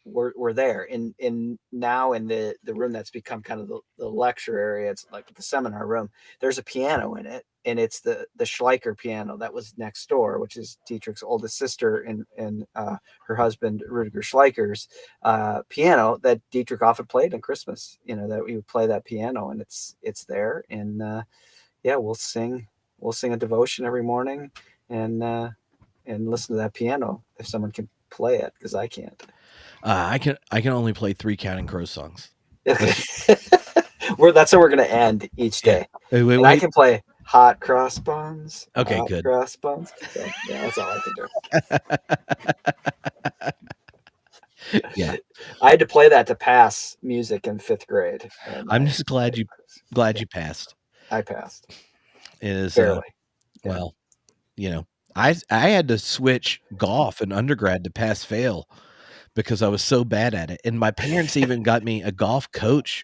we're there in now in the room that's become kind of the lecture area. It's like the seminar room. There's a piano in it, and it's the Schleicher piano that was next door, which is Dietrich's oldest sister and her husband Rudiger Schleicher's piano that Dietrich often played on Christmas. That we would play that piano, and it's there. And we'll sing a devotion every morning, and listen to that piano if someone can play it, because I can't. I can only play 3 Counting Crows songs. Okay. That's how we're going to end each day. Yeah. Wait. I can play Hot Cross Buns. Okay, good. Cross Buns. So, yeah, that's all I can do. Yeah, I had to play that to pass music in 5th grade. I'm just glad you passed. I passed. It is barely. Well, I had to switch golf in undergrad to pass fail because I was so bad at it. And my parents even got me a golf coach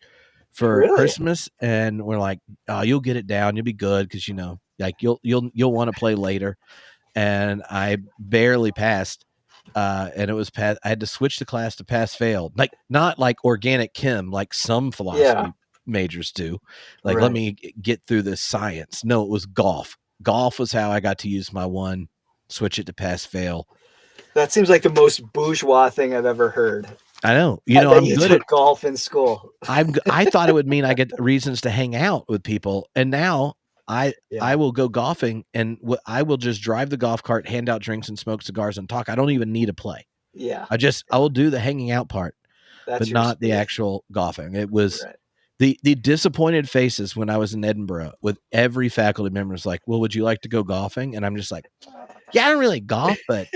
for Christmas, and we're like, "Oh, you'll get it down. You'll be good because like you'll want to play later." And I barely passed, and it was I had to switch the class to pass fail, like not like organic chem, like some philosophy majors do. Like, let me get through this science. No, it was golf. Golf was how I got to use my one, switch it to pass fail. That seems like the most bourgeois thing I've ever heard. I know. I'm good at golf in school. I thought it would mean I get reasons to hang out with people, and now I will go golfing, and I will just drive the golf cart, hand out drinks, and smoke cigars and talk. I don't even need to play. Yeah, I will do the hanging out part, but not the actual golfing. It was the disappointed faces when I was in Edinburgh with every faculty member was like, "Well, would you like to go golfing?" And I'm just like, "Yeah, I don't really golf, but."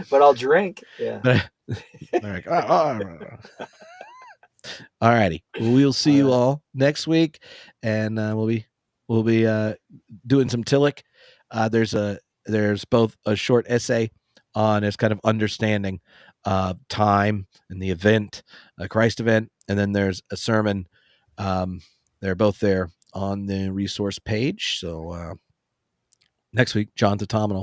But I'll drink. Yeah. They're like, all righty. We'll see you all next week, and we'll be doing some Tillich. There's both a short essay on his kind of understanding time and the event, Christ event, and then there's a sermon. They're both there on the resource page. So next week, John Thetominal.